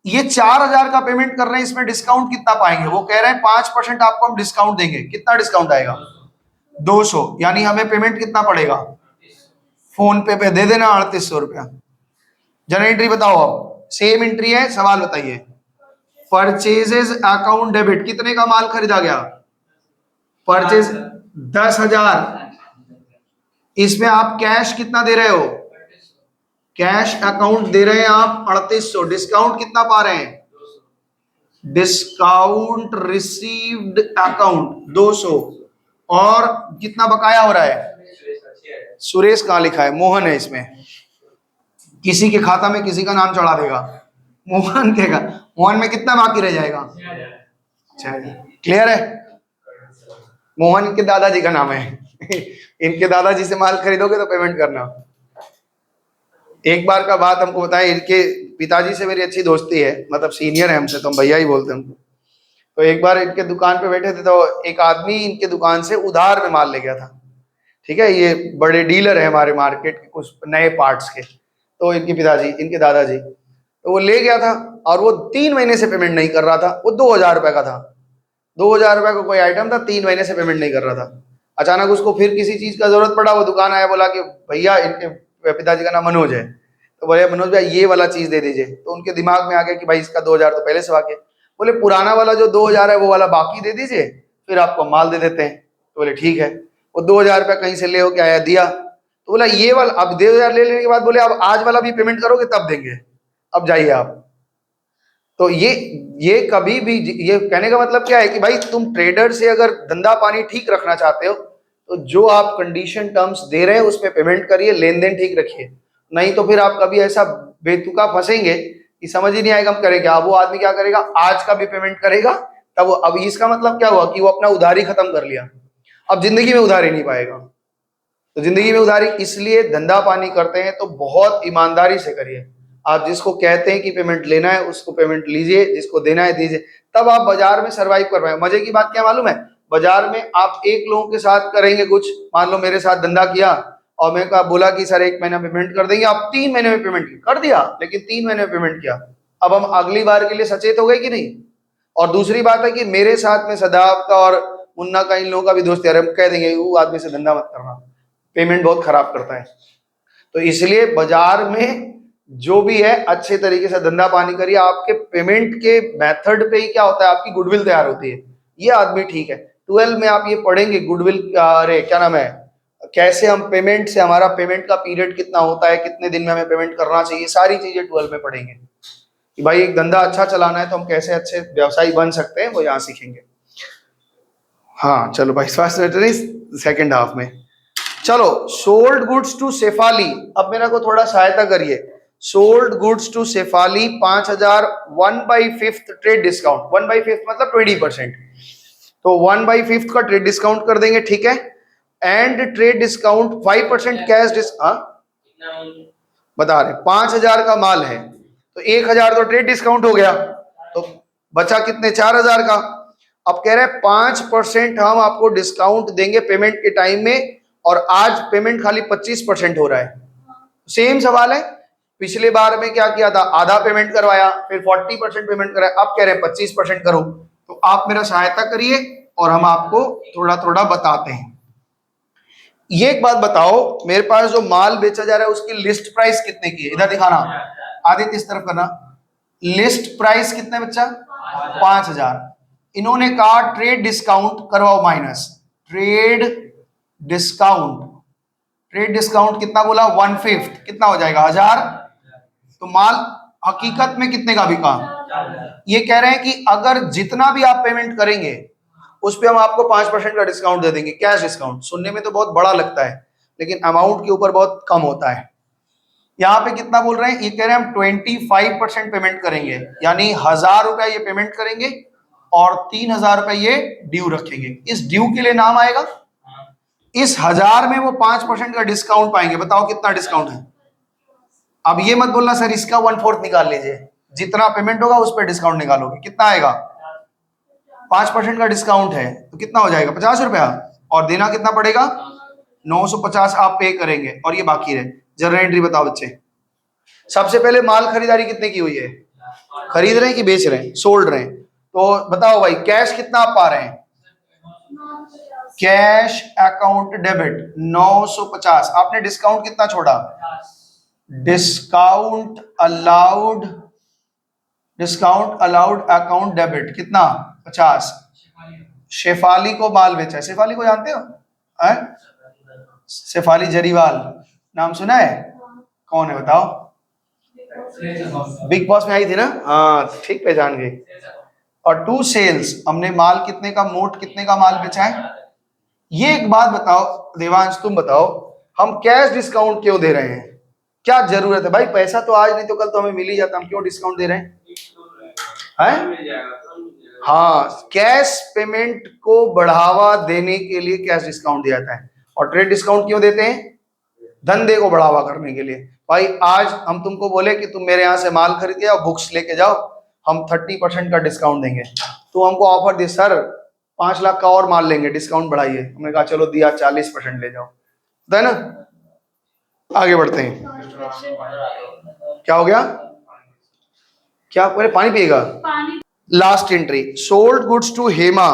ये 4,000 का पेमेंट कर रहे हैं, इसमें डिस्काउंट कितना पाएंगे? वो कह रहे हैं 5% आपको हम डिस्काउंट देंगे। कितना डिस्काउंट आएगा? 200, यानी हमें पेमेंट कितना पड़ेगा? फोन पे दे देना 3,800 रुपया। जनरल एंट्री बताओ, अब सेम एंट्री है, सवाल बताइए। परचेजेस अकाउंट डेबिट, कितने का माल खरीदा गया? परचेज 10,000, इसमें आप कैश कितना दे रहे हो? कैश अकाउंट दे रहे हैं आप 3,800, डिस्काउंट कितना पा रहे हैं? डिस्काउंट रिसीव्ड अकाउंट 200, और कितना बकाया हो रहा है? सुरेश कहाँ लिखा है? मोहन है इसमें, किसी के खाता में किसी का नाम चढ़ा देगा, मोहन के का, मोहन में कितना बाकी रह जाएगा? 6,000। क्लियर है? मोहन के दादाजी का नाम है इनके दादाजी से माल खरीदोगे तो पेमेंट करना। एक बार का बात हमको बताएं, इनके पिताजी से मेरी अच्छी दोस्ती है, मतलब सीनियर है हमसे, तो हम भैया ही बोलते हैं उनको। तो एक बार इनके दुकान पे बैठे थे, तो एक आदमी इनके दुकान से उधार में माल ले गया था, ठीक है। ये बड़े डीलर है हमारे मार्केट के कुछ नए पार्ट्स के। तो इनके पिताजी, इनके दादाजी, तो वो ले गया था और वो 3 महीने से पेमेंट नहीं कर रहा था। वो 2000 रुपए का था, 2000 रुपए का कोई आइटम था, 3 महीने से पेमेंट नहीं कर रहा था। अचानक उसको फिर किसी चीज का जरूरत पड़ा, वो दुकान आया, बोला कि भैया, इनके पिताजी का नाम मनोज है, तो बोले मनोज भाई ये वाला चीज दे दीजिए। तो उनके दिमाग में आ गया कि भाई इसका 2000 तो पहले से बाकी है। बोले पुराना वाला जो 2000 है वो वाला बाकी दे दीजिए, फिर आपको माल दे देते हैं। तो बोले ठीक है। वो 2000 रुपया कहीं से ले होके आया, दिया। तो बोला ये वाला, अब 2000 ले लेने के बाद बोले अब आज वाला भी पेमेंट करोगे तब देंगे, अब जाइए आप। तो ये कभी भी, ये कहने का मतलब क्या है कि भाई तुम ट्रेडर से अगर धंधा पानी ठीक रखना चाहते हो तो जो आप कंडीशन टर्म्स दे रहे हैं उस पर पेमेंट करिए, लेन देन ठीक रखिए। नहीं तो फिर आप कभी ऐसा बेतुका फंसेंगे कि समझ ही नहीं आएगा हम करें क्या। अब वो आदमी क्या करेगा, आज का भी पेमेंट करेगा तब वो, अब इसका मतलब क्या हुआ कि वो अपना उधारी खत्म कर लिया, अब जिंदगी में उधारी नहीं पाएगा। तो जिंदगी में उधारी, इसलिए धंधा पानी करते हैं तो बहुत ईमानदारी से करिए। आप जिसको कहते हैं कि पेमेंट लेना है उसको पेमेंट लीजिए, जिसको देना है दीजिए, तब आप बाजार में सरवाइव कर पाए। मजे की बात क्या मालूम है, बाजार में आप एक लोगों के साथ करेंगे कुछ, मान लो मेरे साथ धंधा किया और मैं कहा बोला कि सर 1 महीना पेमेंट कर देंगे, आप 3 महीने में पेमेंट कर दिया, लेकिन 3 महीने में पेमेंट किया, अब हम अगली बार के लिए सचेत हो गए कि नहीं। और दूसरी बात है कि मेरे साथ में सदाब का और मुन्ना का, इन लोगों का भी दोस्त यार, हम कह देंगे वो आदमी से धंधा मत करना, पेमेंट बहुत खराब करता है। तो इसलिए बाजार में जो भी है अच्छे तरीके से धंधा पानी करिए। आपके पेमेंट के मेथड पे ही क्या होता है, आपकी गुडविल तैयार होती है। ये आदमी ठीक है, 12 में आप ये पढ़ेंगे गुडविल, अरे क्या नाम है, कैसे हम पेमेंट से, हमारा पेमेंट का पीरियड कितना होता है, कितने दिन में हमें पेमेंट करना चाहिए, सारी चीजें 12 में पढ़ेंगे कि भाई एक धंधा अच्छा चलाना है तो हम कैसे अच्छे व्यवसायी बन सकते हैं, वो यहाँ सीखेंगे। हाँ चलो भाई, सेकेंड हाफ में चलो। सोल्ड गुड्स टू शेफाली, अब मेरा को थोड़ा सहायता करिए। Sold goods to Shefali 5000, 1/5 trade discount, 1/5 मतलब 20%, तो 1/5 का ट्रेड डिस्काउंट कर देंगे, ठीक है। And trade discount 5% cash discount, बता रहे 5000 का माल है तो 1000 तो ट्रेड डिस्काउंट हो गया, तो बचा कितने, 4000 का। अब कह रहे हैं 5% हम आपको डिस्काउंट देंगे पेमेंट के टाइम में, और आज पेमेंट खाली 25% हो रहा है। सेम सवाल है, पिछले बार में क्या किया था, आधा पेमेंट करवाया, फिर 40% पेमेंट कराया, अब कह रहे हैं 25% करो। तो आप मेरा सहायता करिए और हम आपको थोड़ा थोड़ा बताते हैं। ये एक बात बताओ, मेरे पास जो माल बेचा जा रहा है उसकी लिस्ट प्राइस कितने की है, इधर दिखाना, आदित्य इस तरफ करना। लिस्ट प्राइस कितने बच्चा, 5000। इन्होंने कहा ट्रेड डिस्काउंट करवाओ minus, trade discount, trade discount कितना बोला, 1/5, कितना हो जाएगा, 1000। तो माल हकीकत में कितने का बिका, ये कह रहे हैं कि अगर जितना भी आप पेमेंट करेंगे उस पे हम आपको 5% का डिस्काउंट दे देंगे, कैश डिस्काउंट। सुनने में तो बहुत बड़ा लगता है लेकिन अमाउंट के ऊपर बहुत कम होता है। यहाँ पे कितना बोल रहे हैं, ये कह रहे हैं हम 25% पेमेंट करेंगे, यानी 1000 रुपया ये पेमेंट करेंगे और 3000 रुपया ये ड्यू रखेंगे। इस ड्यू के लिए नाम आएगा, इस 1000 में वो 5% का डिस्काउंट पाएंगे। बताओ कितना डिस्काउंट है। अब ये मत बोलना सर इसका 1/4 निकाल लीजिए, जितना पेमेंट होगा उस पर डिस्काउंट निकालोगे, कितना आएगा, 5% का डिस्काउंट है तो कितना हो जाएगा, 50 रुपया, और देना कितना पड़ेगा, 950 आप पे करेंगे और ये बाकी रहे। जरा एंट्री बताओ बच्चे। सबसे पहले माल खरीदारी कितने की हुई है, खरीद रहे हैं कि बेच रहे हैं, सोल्ड रहे हैं। तो बताओ भाई कैश कितना आप पा रहे हैं, कैश अकाउंट डेबिट 950, आपने डिस्काउंट कितना छोड़ा, discount allowed, discount allowed account debit कितना, 50। शेफाली को माल बेचा है, शेफाली को जानते हो, शेफाली जरीवाल, नाम सुना है, कौन है बताओ, बिग बॉस में आई थी ना, हाँ ठीक पहचान गई। और 2 सेल्स, हमने माल कितने का, मोट कितने का माल बेचा है। ये एक बात बताओ देवांश, तुम बताओ हम कैश डिस्काउंट क्यों दे रहे हैं, क्या जरूरत है भाई, पैसा तो आज नहीं तो कल तो हमें मिल ही जाता, हम क्यों डिस्काउंट दे रहे हैं? हाँ, कैश पेमेंट को बढ़ावा देने के लिए कैश डिस्काउंट दिया जाता है। और ट्रेड डिस्काउंट क्यों देते हैं, धंधे को बढ़ावा करने के लिए। भाई आज हम तुमको बोले कि तुम मेरे यहाँ से माल खरीद के आओ, बुक्स लेके जाओ, हम 30% का डिस्काउंट देंगे, तो हमको ऑफर दी सर 5 लाख का और माल लेंगे, डिस्काउंट बढ़ाइए। हमने कहा चलो दिया, 40% ले जाओ, है ना। आगे बढ़ते हैं। क्या हो गया? क्या पहले पानी पिएगा? Last entry, sold goods to Hema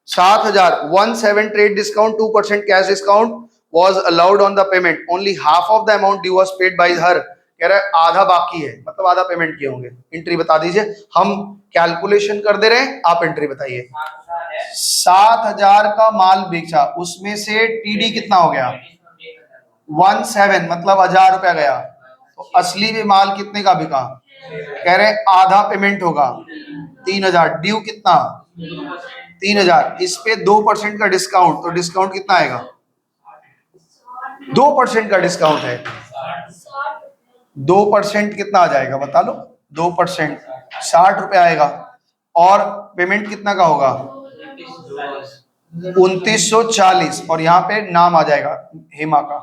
7,000, 17 trade discount, 2% cash discount was allowed on the payment, only half of the amount due was paid by her। कह रहा है आधा बाकी है, मतलब आधा पेमेंट किए होंगे। एंट्री बता दीजिए, हम कैलकुलेशन कर दे रहे हैं, आप एंट्री बताइए। 7,000 का माल बेचा, उसमें से टीडी कितना हो गया? 17, मतलब 1,000 रुपया गया। तो असली में माल कितने का बिका? कह रहे हैं आधा पेमेंट होगा 3,000, ड्यू कितना? 3,000, इस पे 2% का डिस्काउंट, तो डिस्काउंट कितना आएगा? 2% का डिस्काउंट है, 2% कितना आ जाएगा बता लो? 2% 60 रुपए आएगा, और पेमेंट कितना का होगा? 2940, और यहाँ पे नाम आ जाएगा हेमा का।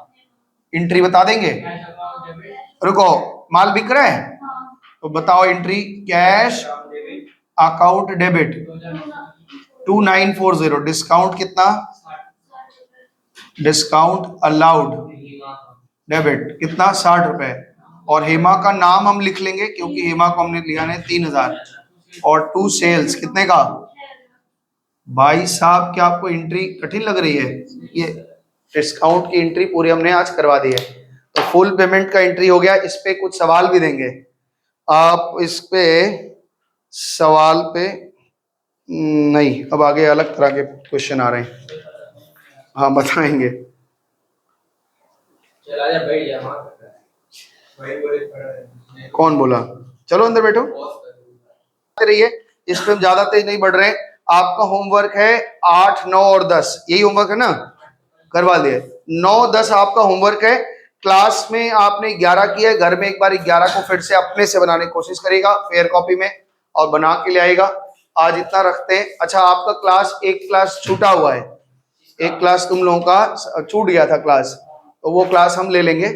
एंट्री बता देंगे? रुको, माल बिक रहा है तो बताओ entry. Cash account debit 2940, discount कितना? डिस्काउंट अलाउड डेबिट कितना? 60 रुपए, और हेमा का नाम हम लिख लेंगे क्योंकि हेमा को हमने लिया है 3,000, और टू सेल्स कितने का? भाई साहब क्या आपको एंट्री कठिन लग रही है? ये डिस्काउंट की एंट्री पूरी हमने आज करवा दी है, तो फुल पेमेंट का एंट्री हो गया। इस पे कुछ सवाल भी देंगे आप, इस पे सवाल पे नहीं, अब आगे अलग तरह के क्वेश्चन आ रहे हैं, हाँ बताएंगे। कौन बोला? चलो अंदर बैठो, रहिए। इस पे हम ज्यादा तेज नहीं बढ़ रहे हैं। आपका होमवर्क है 8, 9 और 10, यही होमवर्क है ना? करवा दिए। 9, 10 आपका होमवर्क है। क्लास में आपने 11 किया है, घर में एक बार 11 को फिर से अपने से बनाने की कोशिश करेगा फेयर कॉपी में, और बना के ले आएगा। आज इतना रखते हैं। अच्छा, आपका क्लास, एक क्लास छूटा हुआ है, एक क्लास तुम लोगों का छूट गया था क्लास, तो वो क्लास हम ले लेंगे।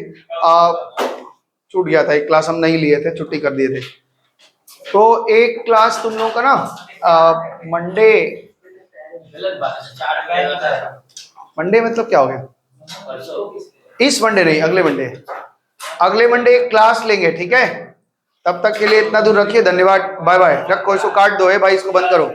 छूट गया था एक क्लास, हम नहीं लिए थे, छुट्टी कर दिए थे। तो एक क्लास तुम लोगों का ना मंडे, मंडे मतलब क्या हो गया? इस मंडे नहीं, अगले मंडे, अगले मंडे एक क्लास लेंगे, ठीक है? तब तक के लिए इतना दूर रखिए, धन्यवाद, बाय बाय। रखो, इसको काट दो है भाई, इसको बंद करो।